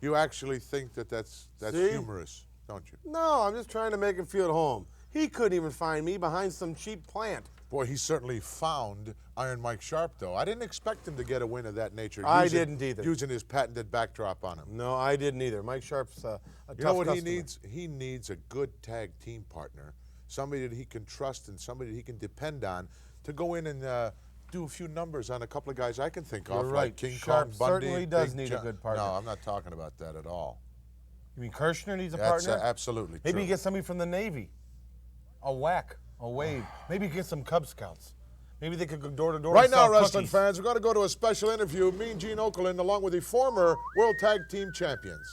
You actually think that that's See? humorous, don't you? No, I'm just trying to make him feel at home. He couldn't even find me behind some cheap plant. Boy, he certainly found Iron Mike Sharp, though. I didn't expect him to get a win of that nature. I didn't either. Using his patented backdrop on him. No, I didn't either. Mike Sharp's a tough You know what customer. he needs? He needs a good tag team partner, somebody that he can trust and somebody that he can depend on to go in and do a few numbers on a couple of guys I can think You're of, right. like King Sharp Kong, Bundy. certainly does Big need a John. good partner. No, I'm not talking about that at all. You mean Kirchner needs a That's partner? absolutely Maybe true. he gets somebody from the Navy. A whack, a wave. Maybe he gets some Cub Scouts. Maybe they could go door to door. Right and now, sell wrestling cookies. fans, we're going to go to a special interview. Mean Gene Okerlund, along with the former World Tag Team Champions.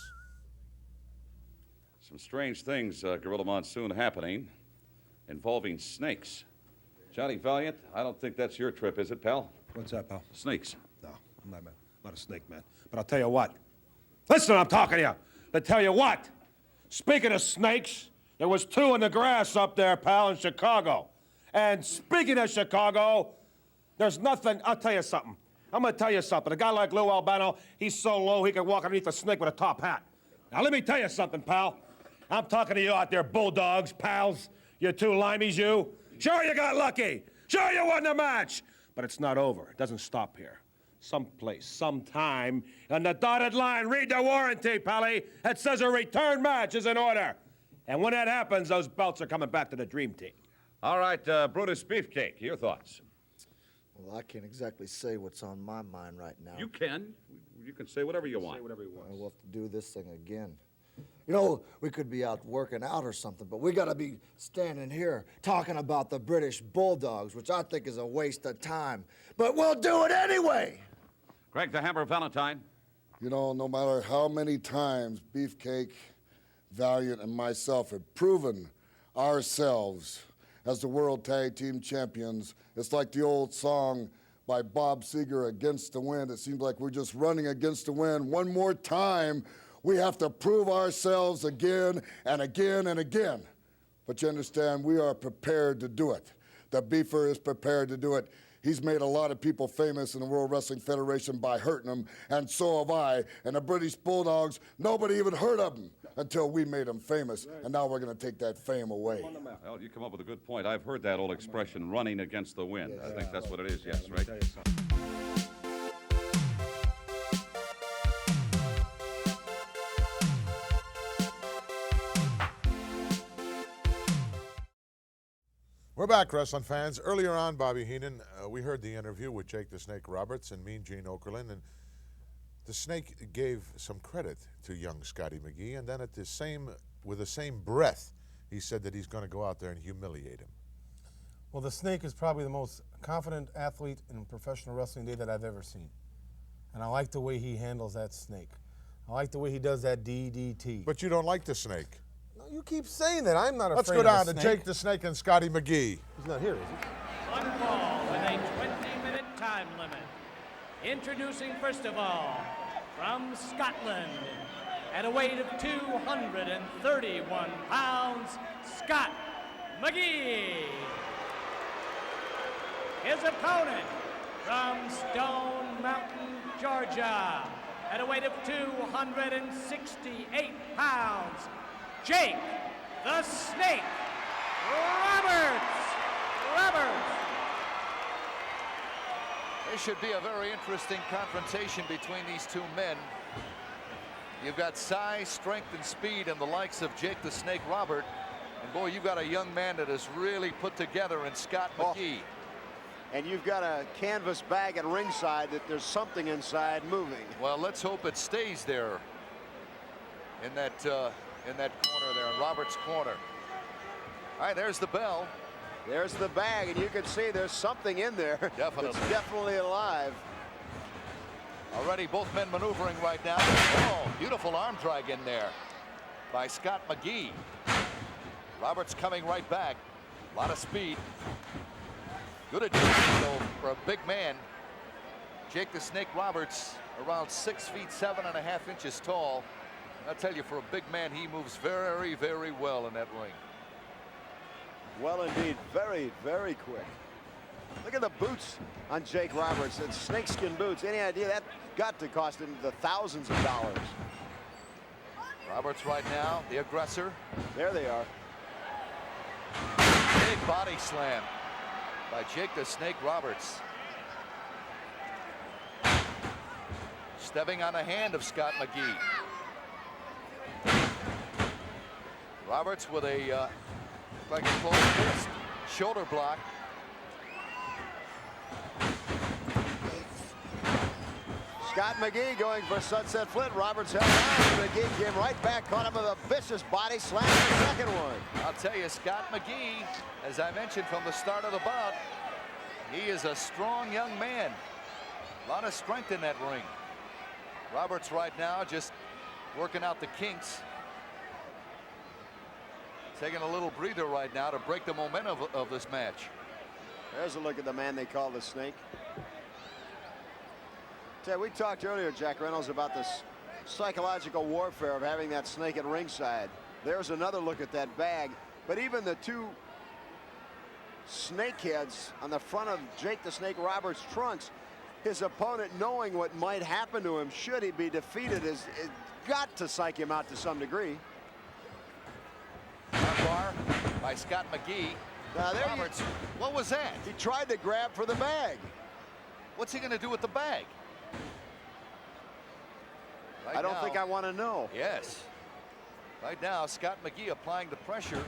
Some strange things, Gorilla Monsoon, happening involving snakes. Johnny Valiant, I don't think that's your trip, is it, pal? What's that, pal? Snakes. No, I'm not a snake man. But I'll tell you what. Listen, I'm talking to you. I tell you what. Speaking of snakes, there was 2 in the grass up there, pal, in Chicago. And speaking of Chicago, there's nothing. I'll tell you something. I'm gonna tell you something. A guy like Lou Albano, he's so low he can walk underneath a snake with a top hat. Now let me tell you something, pal. I'm talking to you out there, bulldogs, pals. You 2 limeys, you. Sure you got lucky. Sure you won the match. But it's not over. It doesn't stop here. Someplace, sometime, on the dotted line, read the warranty, Pally. It says a return match is in order. And when that happens, those belts are coming back to the Dream Team. All right, Brutus Beefcake, your thoughts? Well, I can't exactly say what's on my mind right now. You can. You can say whatever you want. Say whatever you want. We'll have to do this thing again. You know, we could be out working out or something, but we got to be standing here talking about the British Bulldogs, which I think is a waste of time. But we'll do it anyway. Greg the Hammer Valentine. You know, no matter how many times Beefcake, Valiant, and myself have proven ourselves as the World Tag Team Champions, it's like the old song by Bob Seger, Against the Wind. It seems like we're just running against the wind. One more time, we have to prove ourselves again and again and again. But you understand, we are prepared to do it. The Beefer is prepared to do it. He's made a lot of people famous in the World Wrestling Federation by hurting them, and so have I. And the British Bulldogs, nobody even heard of them until we made them famous, and now we're going to take that fame away. Well, you come up with a good point. I've heard that old expression, running against the wind. I think that's what it is, yes, right? We're back, wrestling fans. Earlier on, Bobby Heenan, we heard the interview with Jake the Snake Roberts and Mean Gene Okerlund, and the Snake gave some credit to young Scotty McGee, and then with the same breath, he said that he's going to go out there and humiliate him. Well, the Snake is probably the most confident athlete in professional wrestling today that I've ever seen. And I like the way he handles that snake. I like the way he does that DDT. But you don't like the Snake. No, you keep saying that. I'm not Let's afraid go down of the to snake. Jake the Snake and Scotty McGee. He's not here, is he? One fall with a 20-minute time limit. Introducing, first of all, from Scotland, at a weight of 231 pounds, Scott McGee. His opponent from Stone Mountain, Georgia, at a weight of 268 pounds, Jake the Snake Roberts. This should be a very interesting confrontation between these 2 men. You've got size, strength, and speed in the likes of Jake the Snake Robert. And boy, you've got a young man that is really put together in Scott McGee. And you've got a canvas bag at ringside that there's something inside moving. Well, let's hope it stays there in that corner there, in Robert's corner. All right, there's the bell. There's the bag, and you can see there's something in there. Definitely. It's definitely alive. Already both men maneuvering right now. Oh, beautiful arm drag in there by Scott McGee. Roberts coming right back. A lot of speed. Good adjustment, though, for a big man. Jake the Snake Roberts, around 6 feet 7.5 inches tall. I'll tell you, for a big man, he moves very, very well in that ring. Well, indeed, very, very quick. Look at the boots on Jake Roberts. It's snakeskin boots. Any idea? That got to cost him the thousands of dollars. Roberts right now, the aggressor. There they are. Big body slam by Jake the Snake Roberts. Stepping on the hand of Scott McGee. Roberts with a like a closed fist. Shoulder block. Scott McGee going for sunset flip. Roberts held on. McGee came right back, caught him with a vicious body slam. The second one. I'll tell you, Scott McGee, as I mentioned from the start of the bout, he is a strong young man. A lot of strength in that ring. Roberts right now just working out the kinks. Taking a little breather right now to break the momentum of this match. There's a look at the man they call the Snake. Ted, we talked earlier, Jack Reynolds, about this psychological warfare of having that snake at ringside. There's another look at that bag. But even the two snake heads on the front of Jake the Snake Roberts' trunks, his opponent, knowing what might happen to him should he be defeated, is got to psych him out to some degree. Bar by Scott McGee. Now there Roberts, what was that? He tried to grab for the bag. What's he going to do with the bag? Right I don't now, think I want to know. Yes. Right now, Scott McGee applying the pressure,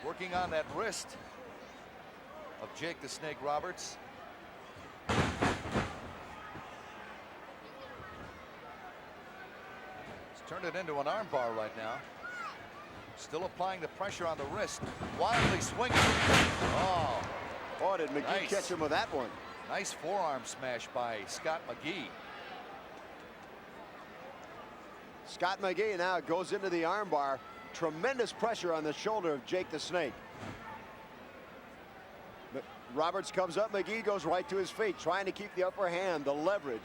working on that wrist of Jake the Snake Roberts. He's turned it into an armbar right now. Still applying the pressure on the wrist. Wildly swinging. Oh. Oh, did McGee catch him with that one? Nice forearm smash by Scott McGee. Scott McGee now goes into the armbar. Tremendous pressure on the shoulder of Jake the Snake. But Roberts comes up. McGee goes right to his feet, trying to keep the upper hand, the leverage.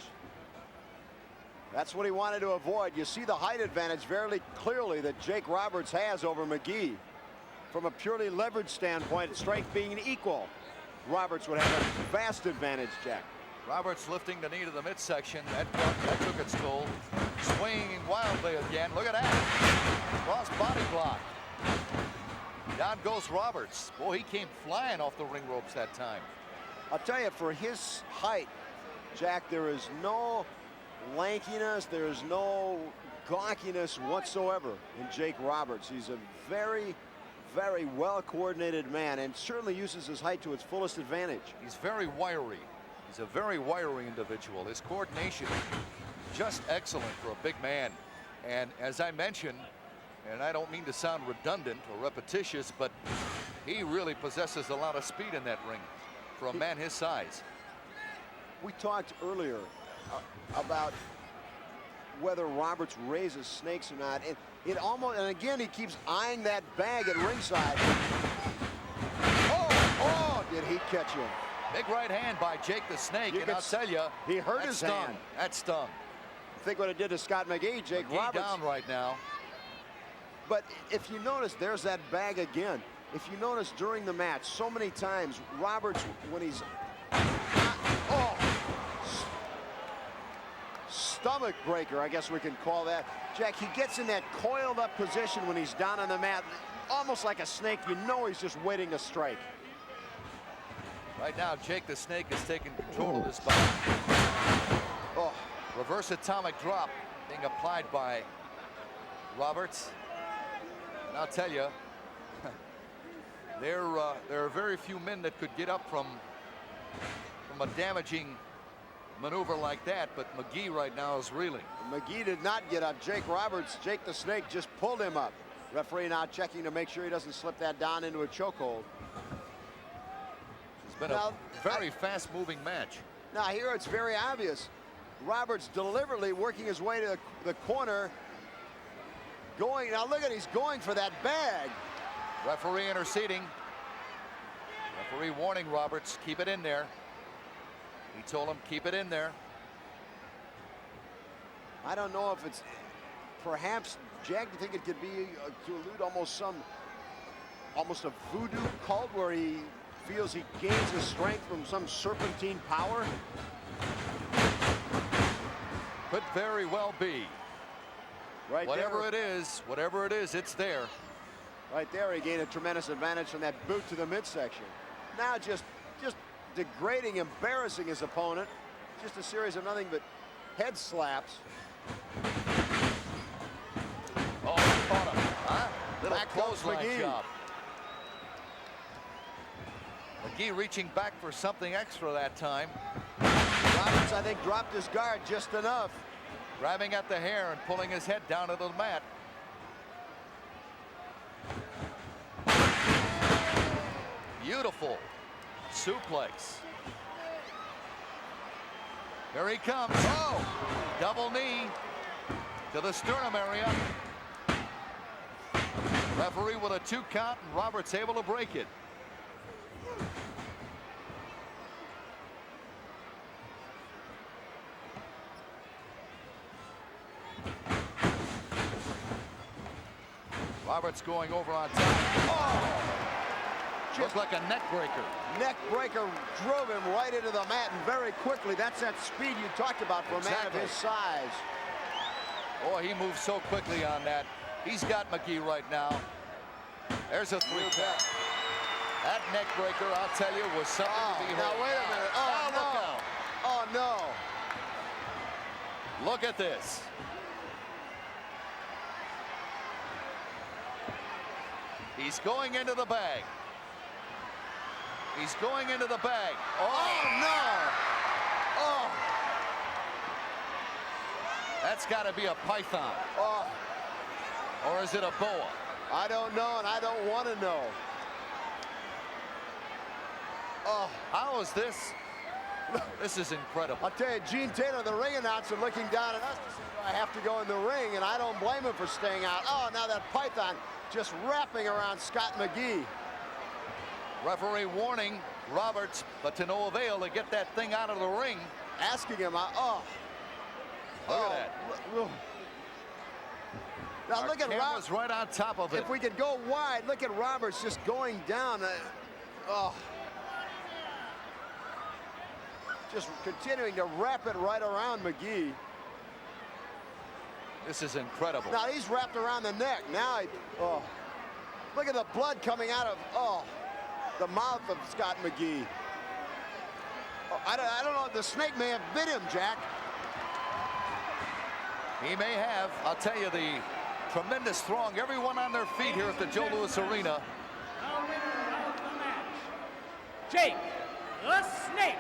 That's what he wanted to avoid. You see the height advantage very clearly that Jake Roberts has over McGee. From a purely leverage standpoint, strength being equal, Roberts would have a vast advantage, Jack. Roberts lifting the knee to the midsection. That took its toll. Swinging wildly again. Look at that. Cross body block. Down goes Roberts. Boy, he came flying off the ring ropes that time. I'll tell you, for his height, Jack, there is no lankiness, there is no gawkiness whatsoever in Jake Roberts. He's a very, very well-coordinated man and certainly uses his height to its fullest advantage. He's very wiry. He's a very wiry individual. His coordination just excellent for a big man. And as I mentioned, and I don't mean to sound redundant or repetitious, but he really possesses a lot of speed in that ring for a man his size. We talked earlier about whether Roberts raises snakes or not. It almost, and again, he keeps eyeing that bag at ringside. Oh, did he catch him? Big right hand by Jake the Snake, and I'll tell you, he hurt his hand. That stung. Think what it did to Scott McGee. Jake Roberts down right now. But if you notice, there's that bag again. If you notice during the match, so many times Roberts, when he's stomach breaker, I guess we can call that. Jack, he gets in that coiled up position when he's down on the mat, almost like a snake. You know he's just waiting to strike. Right now, Jake the Snake is taking control of this bout. Oh, reverse atomic drop being applied by Roberts. And I'll tell you, there are very few men that could get up from a damaging maneuver like that, but McGee right now is reeling. McGee did not get up. Jake Roberts, Jake the Snake, just pulled him up. Referee now checking to make sure he doesn't slip that down into a chokehold. It's been a very fast-moving match. Now here it's very obvious. Roberts deliberately working his way to the corner. Now look at, he's going for that bag. Referee interceding. Referee warning Roberts, keep it in there. He told him, keep it in there. I don't know if it's perhaps, Jack, do you think it could be to allude almost a voodoo cult where he feels he gains his strength from some serpentine power? Could very well be. Right whatever there. Whatever it is, it's there. Right there, he gained a tremendous advantage from that boot to the midsection. Now just degrading, embarrassing his opponent. Just a series of nothing but head slaps. Oh, he caught him, huh? Little Back goes clothesline McGee. job. McGee reaching back for something extra that time. Roberts, I think, dropped his guard just enough. Grabbing at the hair and pulling his head down into the mat. Beautiful suplex. Here he comes. Oh, double knee to the sternum area. Referee with a 2 count, and Roberts able to break it. Roberts going over on top. Oh! Just like a neck breaker. Neck breaker drove him right into the mat, and very quickly. That's that speed you talked about for a man of his size. Oh, he moves so quickly on that. He's got McGee right now. There's a 3 count. That neck breaker, I'll tell you, was something to behold. Now, wait a minute. Oh, no. Look out. Oh, no. Look at this. He's going into the bag. He's going into the bag. Oh, no. Oh. That's got to be a python. Oh. Or is it a boa? I don't know, and I don't want to know. Oh, how is this? This is incredible. I'll tell you, Gene Taylor, the ring announcer, looking down at us to see if I have to go in the ring, and I don't blame him for staying out. Oh, now that python just wrapping around Scott McGee. Referee warning Roberts, but to no avail to get that thing out of the ring. Asking him, oh. Look at that. Now look at Roberts right on top of it. If we could go wide, look at Roberts just going down. Just continuing to wrap it right around McGee. This is incredible. Now he's wrapped around the neck. Now, look at the blood coming out of, the mouth of Scott McGee. Oh, I don't know, the snake may have bit him, Jack. He may have. I'll tell you, the tremendous throng, everyone on their feet here at the Joe Louis Arena. The winner of the match, Jake the Snake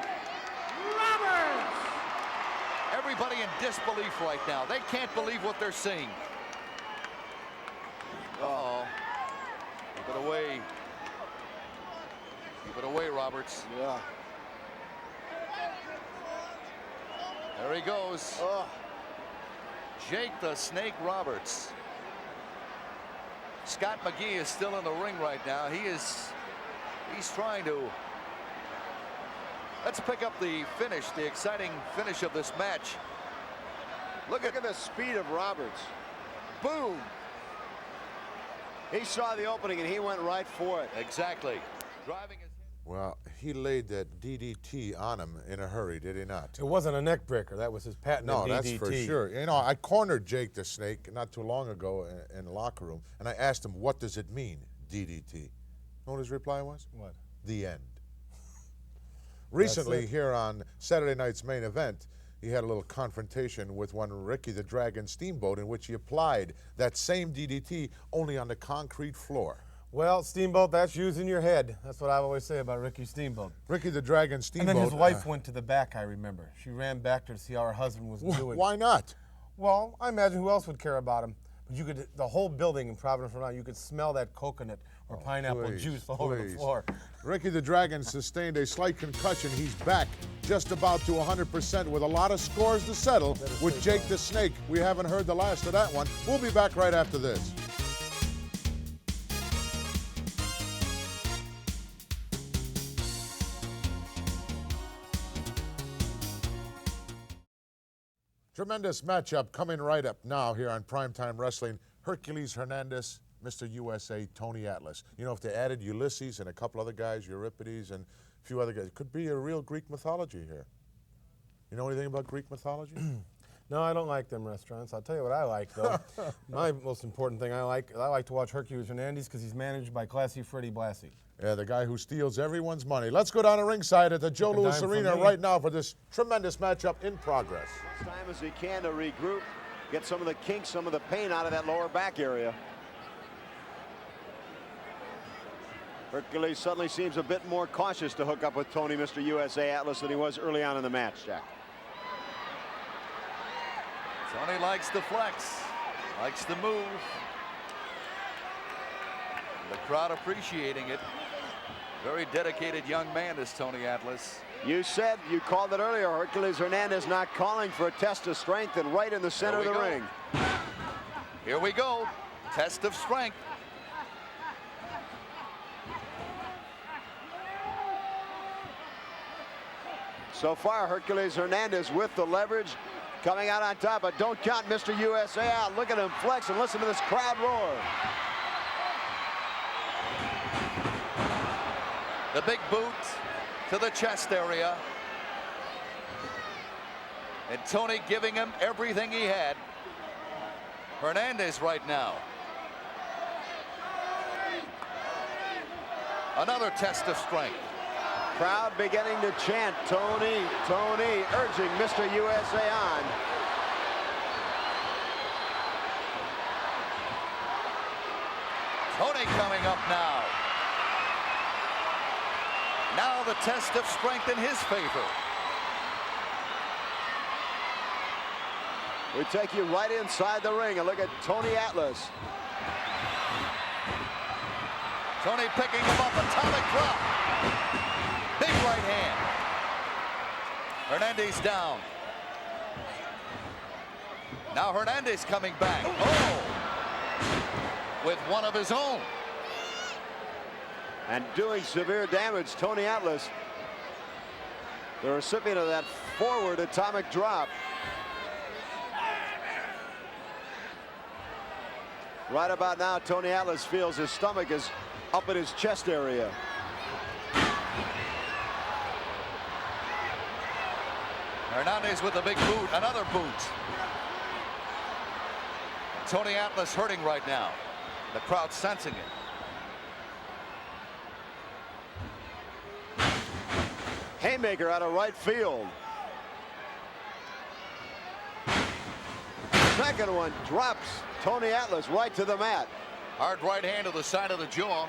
Roberts. Everybody in disbelief right now. They can't believe what they're seeing. Uh-oh. Keep it away. Keep it away, Roberts. Yeah. There he goes. Jake the Snake Roberts. Scott McGee is still in the ring right now. He's trying to. Let's pick up the finish, the exciting finish of this match. Look at the speed of Roberts. Boom. He saw the opening and he went right for it. Exactly. Driving his. Well, he laid that DDT on him in a hurry, did he not? It wasn't a neck breaker. That was his patented DDT. No, that's for sure. You know, I cornered Jake the Snake not too long ago in the locker room, and I asked him, what does it mean, DDT? You know what his reply was? What? The end. Recently, here on Saturday night's main event, he had a little confrontation with one Ricky the Dragon Steamboat, in which he applied that same DDT only on the concrete floor. Well, Steamboat, that's using your head. That's what I always say about Ricky Steamboat. Ricky the Dragon Steamboat. And then his wife went to the back, I remember. She ran back to see how her husband was doing. Why not? Well, I imagine who else would care about him. But you could, the whole building in Providence, Rhode Island, you could smell that coconut or pineapple juice all over the floor. Ricky the Dragon sustained a slight concussion. He's back just about to 100% with a lot of scores to settle with Jake the Snake. We haven't heard the last of that one. We'll be back right after this. Tremendous matchup coming right up now here on Prime Time Wrestling. Hercules Hernandez, Mr. USA, Tony Atlas. You know, if they added Ulysses and a couple other guys, Euripides and a few other guys, it could be a real Greek mythology here. You know anything about Greek mythology? No, I don't like them restaurants. I'll tell you what I like, though. My most important thing I like to watch Hercules Hernandez because he's managed by classy Freddie Blassie. Yeah, the guy who steals everyone's money. Let's go down to ringside at the Joe Louis Arena right now for this tremendous matchup in progress. As time as he can to regroup, get some of the kinks, some of the pain out of that lower back area. Hercules suddenly seems a bit more cautious to hook up with Tony, Mr. USA Atlas, than he was early on in the match, Jack. Tony likes to flex, likes to move. The crowd appreciating it. Very dedicated young man is Tony Atlas. You called it earlier, Hercules Hernandez not calling for a test of strength, and right in the center of the ring. Here we go, test of strength. So far, Hercules Hernandez with the leverage, coming out on top, but don't count Mr. USA out. Look at him flex and listen to this crowd roar. The big boot to the chest area. And Tony giving him everything he had. Hernandez right now. Another test of strength. Crowd beginning to chant, Tony, Tony, urging Mr. USA on. Tony coming up now. Now the test of strength in his favor. We take you right inside the ring and look at Tony Atlas. Tony picking him up, atomic drop. Big right hand. Hernandez down. Now Hernandez coming back. Oh! With one of his own. And doing severe damage, Tony Atlas, the recipient of that forward atomic drop. Right about now, Tony Atlas feels his stomach is up in his chest area. Hernandez with a big boot, another boot. Tony Atlas hurting right now. The crowd sensing it. Haymaker out of right field. Second one drops Tony Atlas right to the mat. Hard right hand to the side of the jaw.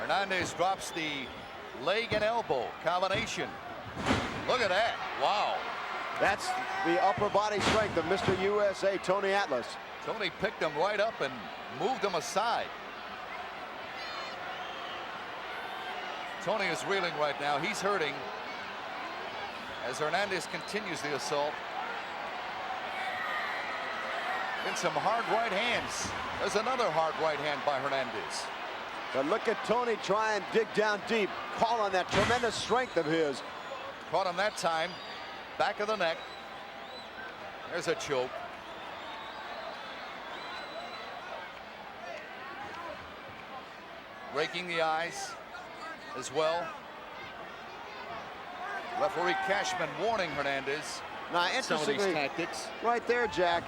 Hernandez drops the leg and elbow combination. Look at that. Wow. That's the upper body strength of Mr. USA, Tony Atlas. Tony picked him right up and moved him aside. Tony is reeling right now. He's hurting as Hernandez continues the assault. And some hard right hands. There's another hard right hand by Hernandez. But look at Tony try and dig down deep. Call on that tremendous strength of his. Caught him that time. Back of the neck. There's a choke. Raking the eyes as well. Referee Cashman warning Hernandez. Now, some of these interestingly, tactics. right there, Jack.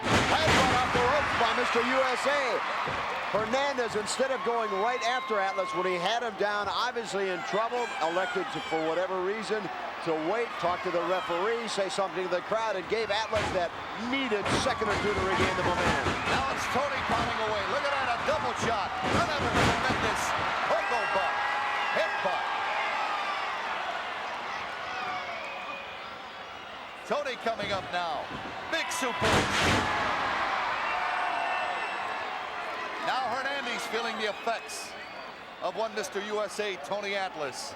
Headbutt off the ropes by Mr. USA. Hernandez, instead of going right after Atlas when he had him down, obviously in trouble, elected to, for whatever reason, to wait, talk to the referee, say something to the crowd, and gave Atlas that needed second or two to regain the momentum. Now it's Tony pounding away. Look at that, a double shot. Another tremendous Coco butt, hip butt. Tony coming up now. Big suplex. Now Hernandez feeling the effects of one Mr. USA, Tony Atlas.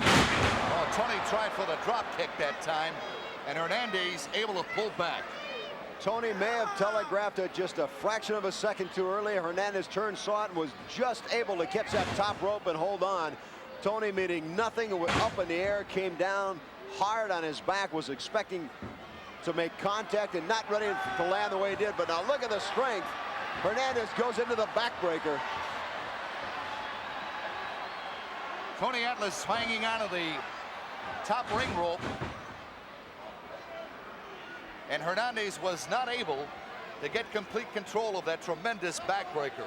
Oh, Tony tried for the drop kick that time, and Hernandez able to pull back. Tony may have telegraphed it just a fraction of a second too early. Hernandez turned, saw it, and was just able to catch that top rope and hold on. Tony, meaning nothing, up in the air, came down hard on his back, was expecting to make contact and not ready to land the way he did. But now look at the strength. Hernandez goes into the backbreaker. Tony Atlas hanging onto the top ring rope. And Hernandez was not able to get complete control of that tremendous backbreaker.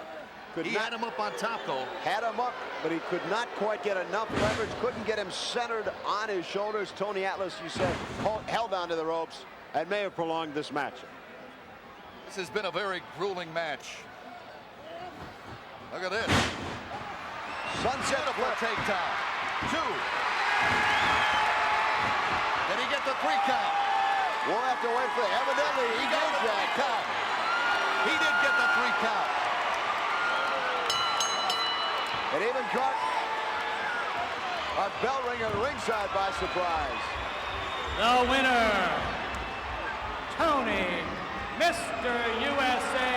He had him up on top, though. Had him up, but he could not quite get enough leverage. Couldn't get him centered on his shoulders. Tony Atlas, you said, held onto the ropes and may have prolonged this match. This has been a very grueling match. Look at this. Sunset flip. Takedown. 2. Did he get the 3 count? We'll have to wait for it. Evidently, he got that count. He did get the 3 count. It even caught our bell ringer ringside by surprise. The winner, Tony, Mr. USA,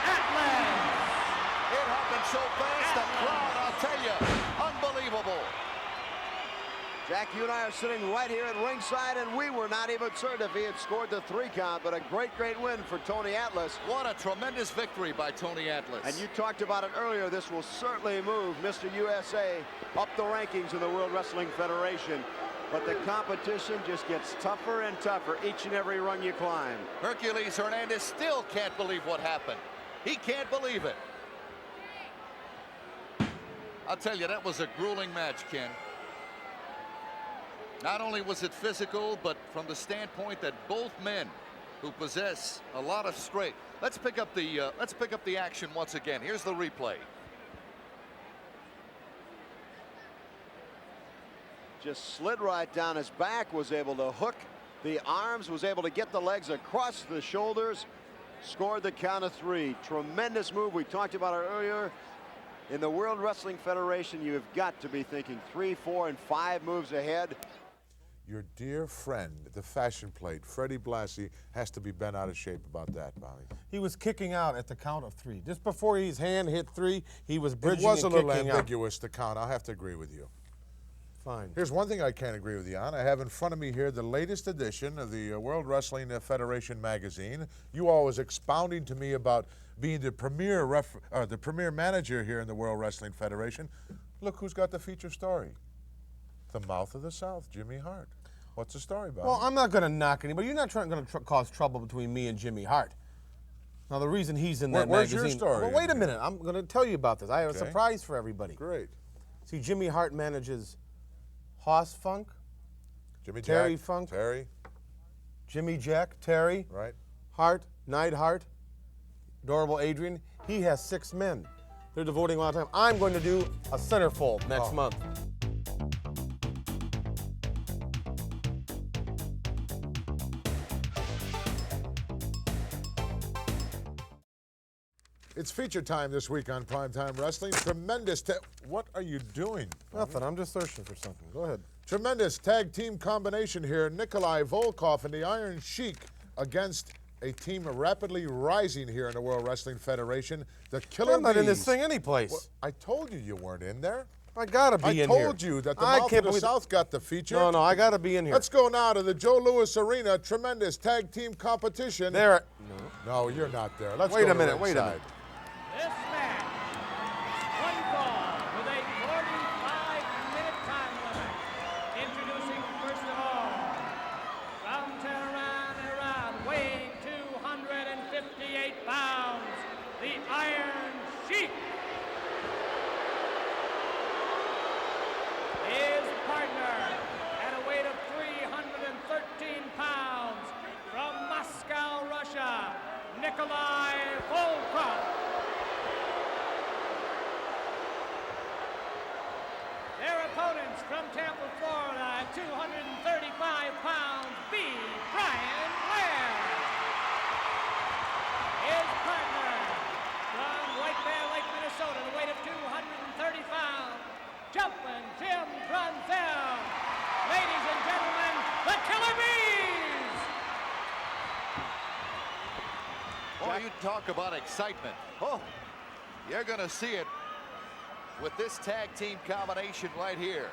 Atlas. It happened so fast, the crowd, I'll tell you, unbelievable. Jack, you and I are sitting right here at ringside, and we were not even certain if he had scored the 3 count, but a great, great win for Tony Atlas. What a tremendous victory by Tony Atlas. And you talked about it earlier. This will certainly move Mr. USA up the rankings in the World Wrestling Federation. But the competition just gets tougher and tougher each and every rung you climb. Hercules Hernandez still can't believe what happened. He can't believe it. I'll tell you, that was a grueling match, Ken. Not only was it physical, but from the standpoint that both men who possess a lot of strength. Let's pick up the action once again. Here's the replay. Just slid right down his back, was able to hook the arms, was able to get the legs across the shoulders, scored the count of 3. Tremendous move. We talked about it earlier. In the World Wrestling Federation, you have got to be thinking 3, 4, and 5 moves ahead. Your dear friend, the fashion plate, Freddie Blassie, has to be bent out of shape about that, Bobby. He was kicking out at the count of 3. Just before his hand hit 3, he was bridging It was a little kicking ambiguous, the count. I'll have to agree with you. Fine. Here's one thing I can't agree with you on. I have in front of me here the latest edition of the World Wrestling Federation magazine. You always expounding to me about being the premier manager here in the World Wrestling Federation. Look who's got the feature story. The mouth of the South, Jimmy Hart. What's the story about? Well, I'm not going to knock anybody. You're not going to cause trouble between me and Jimmy Hart. Now, the reason he's in that Where's magazine... your story? Well, wait a minute. I'm going to tell you about this. I have a surprise for everybody. Great. See, Jimmy Hart manages Hoss Funk, Jimmy Terry Jack, Funk, Terry, Jimmy Jack, Terry, right? Hart, Neidhart, Adorable Adrian. He has 6 men. They're devoting a lot of time. I'm going to do a centerfold next month. It's feature time this week on Prime Time Wrestling. Tremendous. What are you doing? Nothing. I'm just searching for something. Go ahead. Tremendous tag team combination here. Nikolai Volkov and the Iron Sheik against a team rapidly rising here in the World Wrestling Federation. The Killer I'm not in Bees. this thing anyplace. Well, I told you weren't in there. I gotta be in here. I told you that the Mouth of the South got the feature. No, I gotta be in here. Let's go now to the Joe Louis Arena. Tremendous tag team competition. There. No, you're not there. Let's wait go a minute. to Wait a minute. This match, one fall with a 45-minute time limit. Introducing first of all, from Tehran, weighing 258 pounds, the Iron Sheik. His partner at a weight of 313 pounds from Moscow, Russia, Nikolai Volkov. Talk about excitement. Oh, you're going to see it with this tag team combination right here.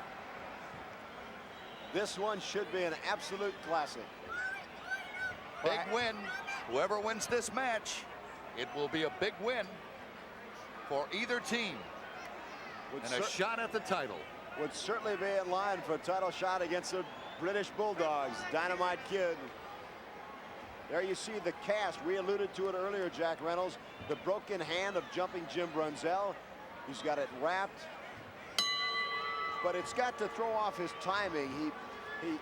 This one should be an absolute classic. Big win. Whoever wins this match, it will be a big win for either team. And a shot at the title. Would certainly be in line for a title shot against the British Bulldogs. Dynamite Kid. There you see the cast. We alluded to it earlier, Jack Reynolds. The broken hand of Jumping Jim Brunzell. He's got it wrapped. But it's got to throw off his timing.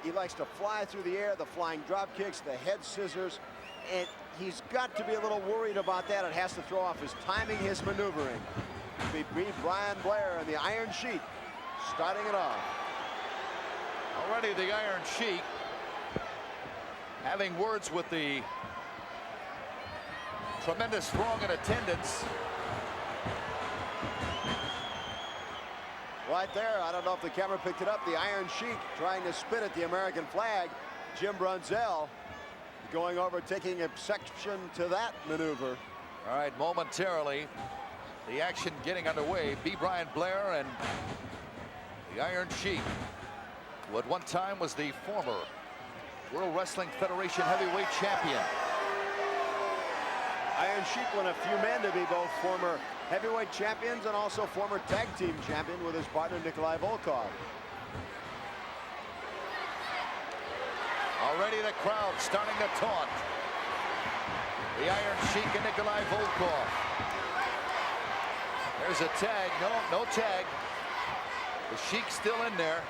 He likes to fly through the air, the flying drop kicks, the head scissors. And he's got to be a little worried about that. It has to throw off his timing, his maneuvering. Be Brian Blair and the Iron Sheik starting it off. Already the Iron Sheik having words with the tremendous throng in attendance. Right there, I don't know if the camera picked it up. The Iron Sheik trying to spit at the American flag. Jim Brunzell going over, taking exception to that maneuver. All right, momentarily, the action getting underway. B. Brian Blair and the Iron Sheik, who at one time was the former World Wrestling Federation heavyweight champion. Iron Sheik, one of few men to be both former heavyweight champions and also former tag team champion with his partner Nikolai Volkov. Already the crowd starting to taunt the Iron Sheik and Nikolai Volkov. There's a tag. No tag. The Sheik's still in there.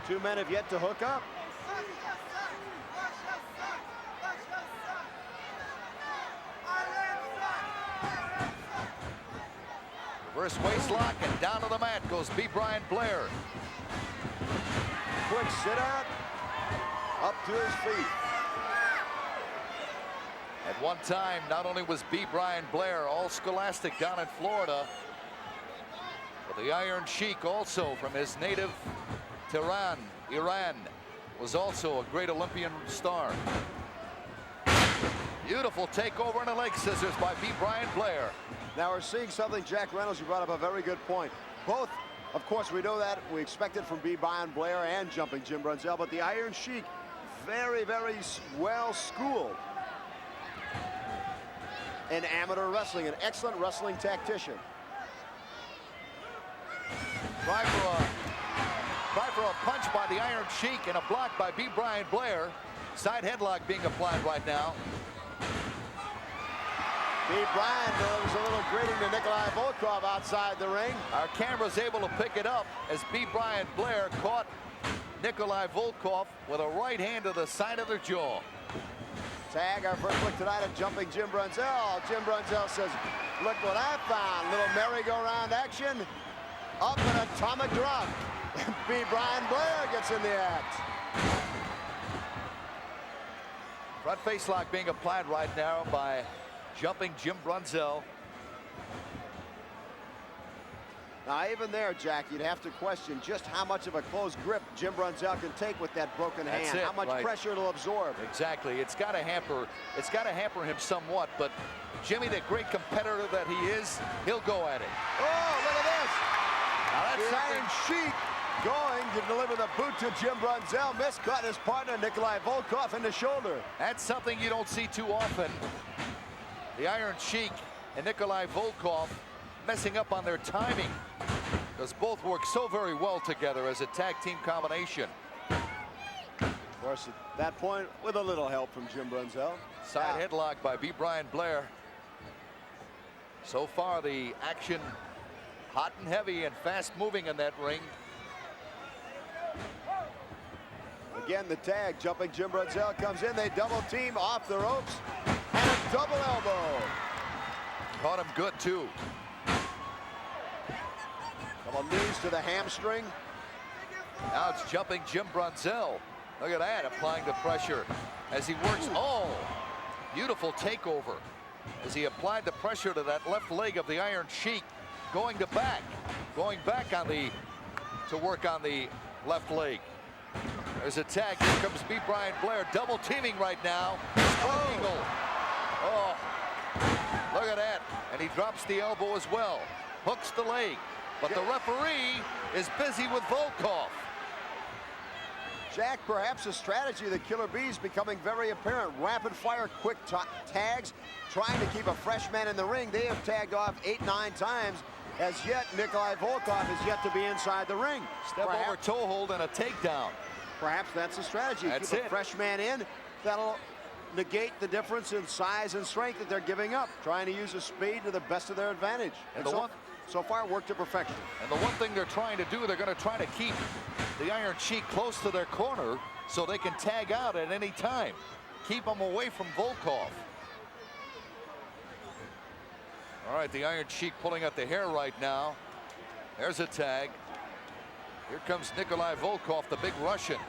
Two men have yet to hook up. Reverse waistlock, and down to the mat goes B. Brian Blair. Quick sit out, up to his feet. At one time, not only was B. Brian Blair all scholastic down in Florida, but the Iron Sheik, also from his native Tehran, Iran, was also a great Olympian star. Beautiful takeover and a leg scissors by B. Brian Blair. Now we're seeing something, Jack Reynolds, you brought up a very good point. Both, of course, we know that. We expect it from B. Brian Blair and Jumping Jim Brunzell, but the Iron Sheik, very, very well schooled in amateur wrestling, an excellent wrestling tactician. Try for a punch by the Iron Sheik and a block by B. Brian Blair. Side headlock being applied right now. B. Brian delivers a little greeting to Nikolai Volkov outside the ring. Our camera's able to pick it up as B. Brian Blair caught Nikolai Volkov with a right hand to the side of their jaw. Tag, our first look tonight at Jumping Jim Brunzell. Jim Brunzell says, look what I found. Little merry-go-round action. Up an atomic drop. B. Brian Blair gets in the act. Front face lock being applied right now by Jumping Jim Brunzell. Now, even there, Jack, you'd have to question just how much of a close grip Jim Brunzell can take with that broken hand. How much pressure it'll absorb. Exactly. It's got to hamper him somewhat, but Jimmy, the great competitor that he is, he'll go at it. Oh, look at this. Now that's the Iron Sheik going to deliver the boot to Jim Brunzell. Miscut his partner, Nikolai Volkov, in the shoulder. That's something you don't see too often. The Iron Sheik and Nikolai Volkov messing up on their timing, because both work so very well together as a tag team combination. Of course, at that point, with a little help from Jim Brunzell. Side headlock by B. Brian Blair. So far, the action hot and heavy and fast moving in that ring. Again, the tag, Jumping Jim Brunzell comes in. They double team off the ropes and a double elbow. Caught him good too. Double knees to the hamstring. Now it's Jumping Jim Brunzell. Look at that, applying the pressure as he works. Oh, beautiful takeover as he applied the pressure to that left leg of the Iron Sheik, going back on to work on the left leg. There's a tag. Here comes B. Brian Blair, double teaming right now. Eagle Oh, look at that. And he drops the elbow as well. Hooks the leg. But the referee is busy with Volkov. Jack, perhaps a strategy of the Killer Bees becoming very apparent. Rapid fire, quick tags, trying to keep a fresh man in the ring. They have tagged off 8, 9 times. As yet, Nikolai Volkov is yet to be inside the ring. Step over toe hold and a takedown. Perhaps that's the strategy. That's keep it. a fresh man in. That'll negate the difference in size and strength that they're giving up. Trying to use the speed to the best of their advantage. And so far, worked to perfection. And the one thing they're trying to do, they're going to try to keep the Iron Sheik close to their corner so they can tag out at any time. Keep them away from Volkov. All right, the Iron Sheik pulling out the hair right now. There's a tag. Here comes Nikolai Volkov, the big Russian.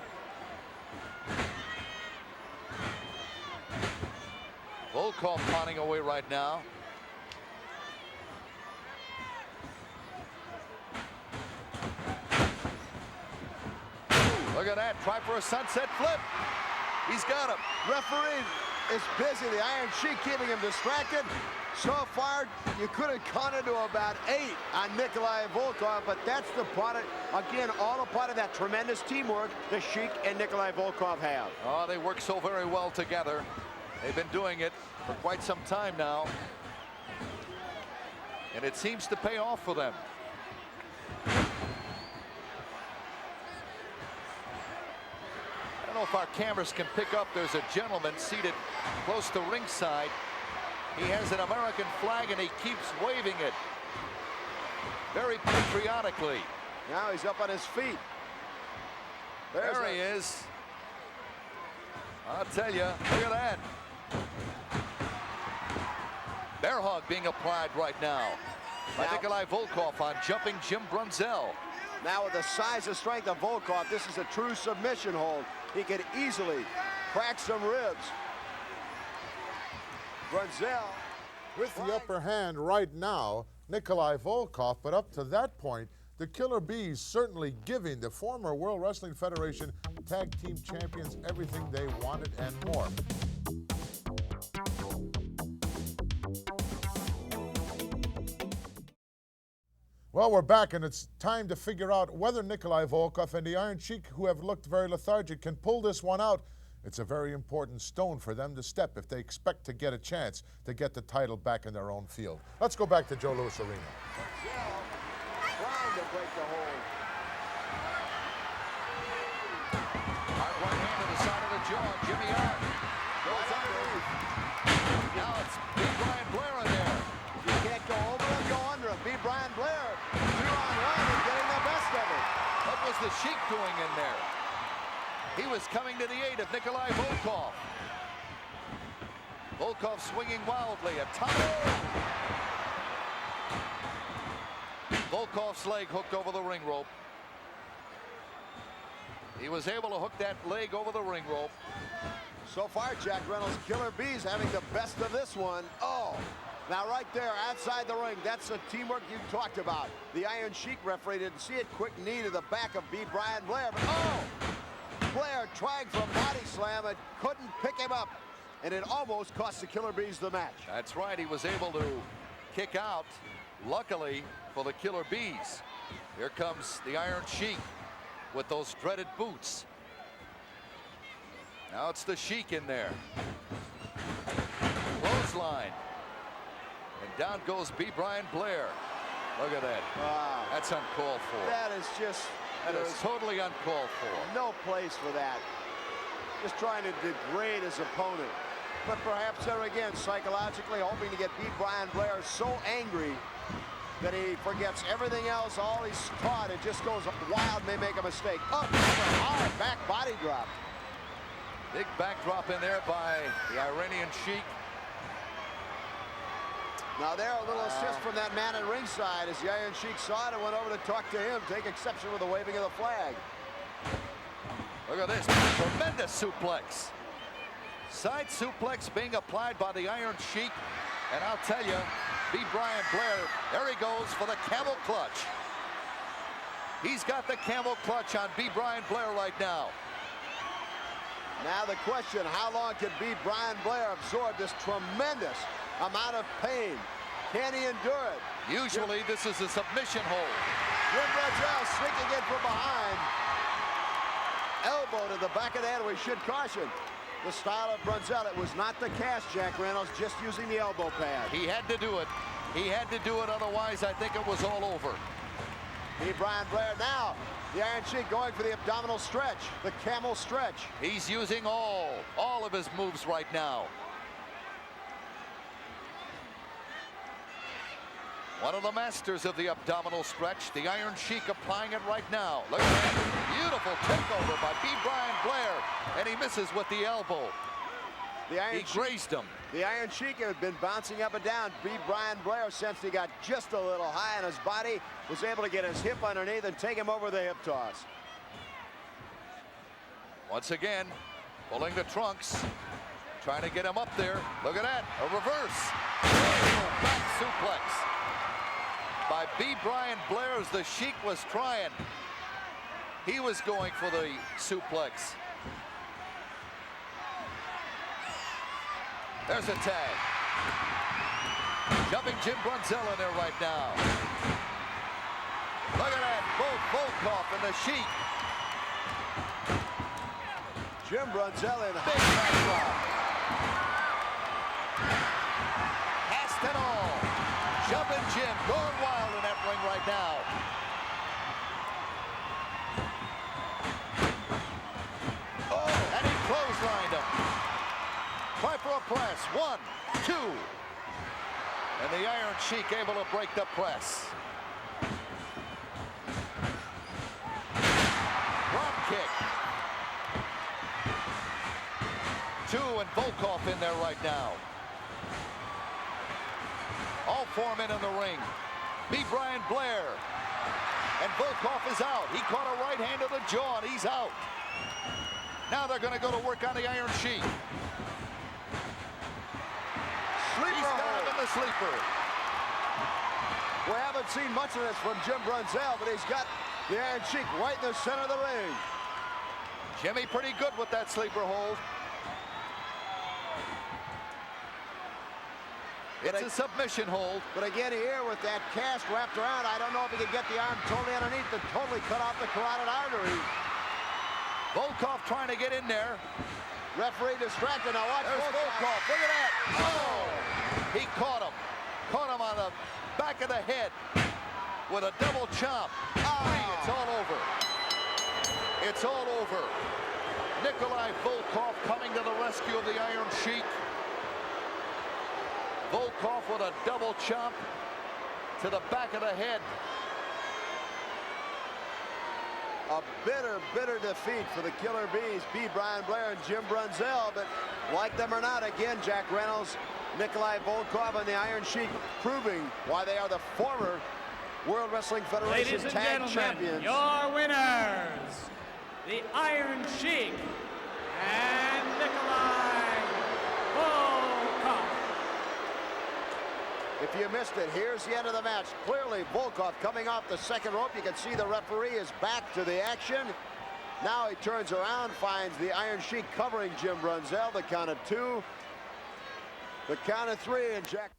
Volkov pounding away right now. Look at that, try for a sunset flip. He's got him. Referee is busy. The Iron Sheik keeping him distracted. So far, you could have counted to about 8 on Nikolai Volkov, but that's the part of, again, all a part of that tremendous teamwork the Sheik and Nikolai Volkov have. Oh, they work so very well together. They've been doing it for quite some time now. And it seems to pay off for them. I don't know if our cameras can pick up. There's a gentleman seated close to ringside. He has an American flag and he keeps waving it very patriotically. Now he's up on his feet. There he is. I'll tell you, look at that. Bear hug being applied right now by Nikolai Volkov on jumping Jim Brunzell. Now with the size and strength of Volkov, this is a true submission hold. He could easily crack some ribs. Brunzell with the upper hand right now, Nikolai Volkov, but up to that point, the Killer Bees certainly giving the former World Wrestling Federation Tag Team Champions everything they wanted and more. Well, we're back, and it's time to figure out whether Nikolai Volkov and the Iron Sheik, who have looked very lethargic, can pull this one out. It's a very important stone for them to step if they expect to get a chance to get the title back in their own field. Let's go back to Joe Louis Arena. Trying to break the hold. Hard right hand to the side of the jaw. Jimmy Hart goes underneath. Now it's B. Brian Blair in there. You can't go over or go under him. B. Brian Blair, 2-on-1 and getting the best of it. What was the Sheik doing in there? He was coming to the aid of Nikolai Volkov. Volkov swinging wildly. A top. Volkov's leg hooked over the ring rope. He was able to hook that leg over the ring rope. So far, Jack Reynolds, Killer Bees having the best of this one. Oh, now right there outside the ring, that's the teamwork you talked about. The Iron Sheik referee didn't see it. Quick knee to the back of B. Brian Blair. But oh! Blair trying for a body slam and couldn't pick him up, and it almost cost the Killer Bees the match. That's right, he was able to kick out, luckily for the Killer Bees. Here comes the Iron Sheik with those dreaded boots. Now it's the Sheik in there. Clothesline. And down goes B. Brian Blair. Look at that. Wow. That's uncalled for. That is just... That is totally uncalled for. No place for that. Just trying to degrade his opponent. But perhaps there again, psychologically hoping to get B. Brian Blair so angry that he forgets everything else, all he's taught, and just goes wild, may make a mistake. Up, hard back body drop. Big backdrop in there by the Iranian Sheik. Now there, a little assist from that man at ringside as the Iron Sheik saw it and went over to talk to him. Take exception with the waving of the flag. Look at this, tremendous suplex. Side suplex being applied by the Iron Sheik. And I'll tell you, B. Brian Blair, there he goes for the camel clutch. He's got the camel clutch on B. Brian Blair right now. Now the question, how long can B. Brian Blair absorb this tremendous amount of pain? Can he endure it? Usually this is a submission hold. Jim Brunzell sneaking in from behind. Elbow to the back of the head. We should caution the style of Brunzell. It was not the cast, Jack Reynolds, just using the elbow pad. He had to do it. He had to do it, otherwise I think it was all over. B. Brian Blair now. The Iron Sheik going for the abdominal stretch, the camel stretch. He's using all of his moves right now. One of the masters of the abdominal stretch, the Iron Sheik applying it right now. Look at that. Beautiful takeover by B. Brian Blair, and he misses with the elbow. He grazed him. The Iron Sheik had been bouncing up and down. B. Brian Blair sensed he got just a little high on his body, was able to get his hip underneath and take him over the hip toss. Once again, pulling the trunks, trying to get him up there. Look at that, a reverse. Back suplex by B. Brian Blair as the Sheik was trying. He was going for the suplex. There's a tag. Jumping Jim Brunzell in there right now. Look at that, both Volkov and the Sheik. Jim Brunzell in big backdrop. Past it all. Jumping Jim, going wild in that ring right now. Oh, and he clotheslined him. Try for a press. 1, 2. And the Iron Sheik able to break the press. Drop kick. 2 and Volkov in there right now. All 4 men in the ring. B. Brian Blair. And Volkov is out. He caught a right hand to the jaw and he's out. Now they're going to go to work on the Iron Sheik. He's got him in the sleeper. We haven't seen much of this from Jim Brunzell, but he's got the Iron Sheik right in the center of the ring. Jimmy pretty good with that sleeper hold. It's a submission hold. But again here with that cast wrapped around, I don't know if he can get the arm totally underneath to totally cut off the carotid artery. Volkov trying to get in there. Referee distracted. Now watch Volkov. Look at that. Oh! He caught him. Caught him on the back of the head with a double chomp. It's all over. It's all over. Nikolai Volkov coming to the rescue of the Iron Sheik. Volkov with a double chomp to the back of the head. A bitter, bitter defeat for the Killer Bees, B. Brian Blair and Jim Brunzell. But like them or not, again, Jack Reynolds, Nikolai Volkov, and the Iron Sheik proving why they are the former World Wrestling Federation Ladies and Tag gentlemen, Champions. your winners, the Iron Sheik and Nikolai Volkov. If you missed it, here's the end of the match. Clearly, Volkov coming off the second rope. You can see the referee is back to the action. Now he turns around, finds the Iron Sheik covering Jim Brunzell. The count of 2. The count of 3, and Jack.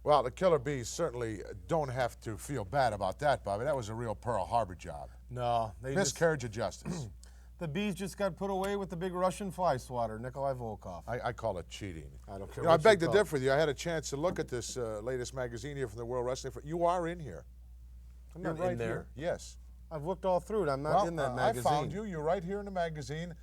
Well, the Killer Bees certainly don't have to feel bad about that, Bobby. That was a real Pearl Harbor job. No. They Miscarriage of justice. The Bees just got put away with the big Russian fly swatter, Nikolai Volkov. I call it cheating. I don't care. You know, I beg to differ with you. I had a chance to look at this latest magazine here from the World Wrestling. You are in here. I'm You're not right in there. Here. Yes. I've looked all through it. I'm not in that magazine. I found you. You're right here in the magazine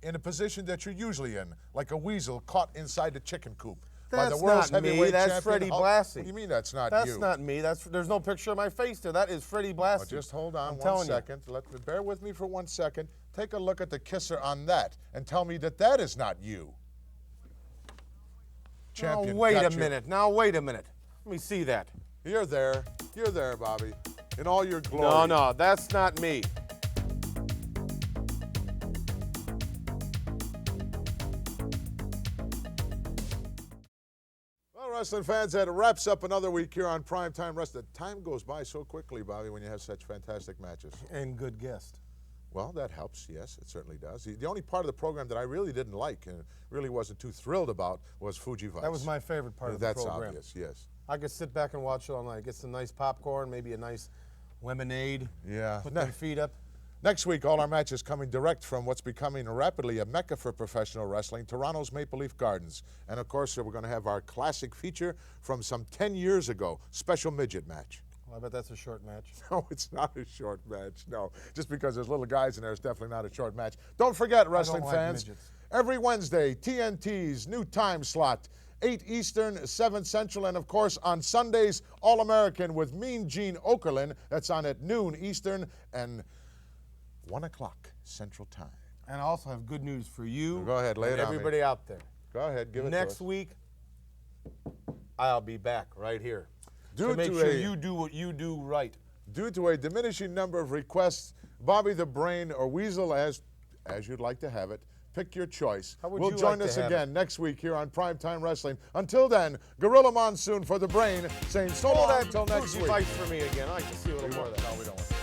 in a position that you're usually in, like a weasel caught inside the chicken coop. That's by the world's not me. heavyweight That's champion. Freddie Blassie. What do you mean that's not That's you? not me. There's no picture of my face there. That is Freddie Blassie. Oh, just hold on I'm 1 second. Bear with me for 1 second. Take a look at the kisser on that and tell me that that is not you. Champion. Now, wait a minute. Now, wait a minute. Let me see that. You're there. You're there, Bobby. In all your glory. No, that's not me. Well, wrestling fans, that wraps up another week here on Prime Time Wrestling. Time goes by so quickly, Bobby, when you have such fantastic matches. And good guest. Well, that helps, yes, it certainly does. The only part of the program that I really didn't like and really wasn't too thrilled about was Fuji Vice. That was my favorite part of the program. That's obvious, yes. I could sit back and watch it all night. Get some nice popcorn, maybe a nice lemonade. Yeah. Put them feet up. Next week, all our matches coming direct from what's becoming rapidly a mecca for professional wrestling, Toronto's Maple Leaf Gardens. And of course, we're going to have our classic feature from some 10 years ago, special midget match. Well, I bet that's a short match. No, it's not a short match, no. Just because there's little guys in there, it's definitely not a short match. Don't forget, wrestling fans, every Wednesday, TNT's new time slot, 8 Eastern, 7 Central, and of course on Sundays, All-American with Mean Gene Okerlund. That's on at noon Eastern and 1 o'clock Central Time. And I also have good news for you. Go ahead, lay it on me. Everybody out there. Go ahead, give it to us. Next week, I'll be back right here Due to make to sure a- you do what you do right. Due to a diminishing number of requests, Bobby the Brain or Weasel, as you'd like to have it, pick your choice. How would We'll you join like us to have again next week here on Prime Time Wrestling. Until then, Gorilla Monsoon for the Brain, saying so long until next Fuji week. Vice for me again. I like to see a little more of that. No, we don't want that.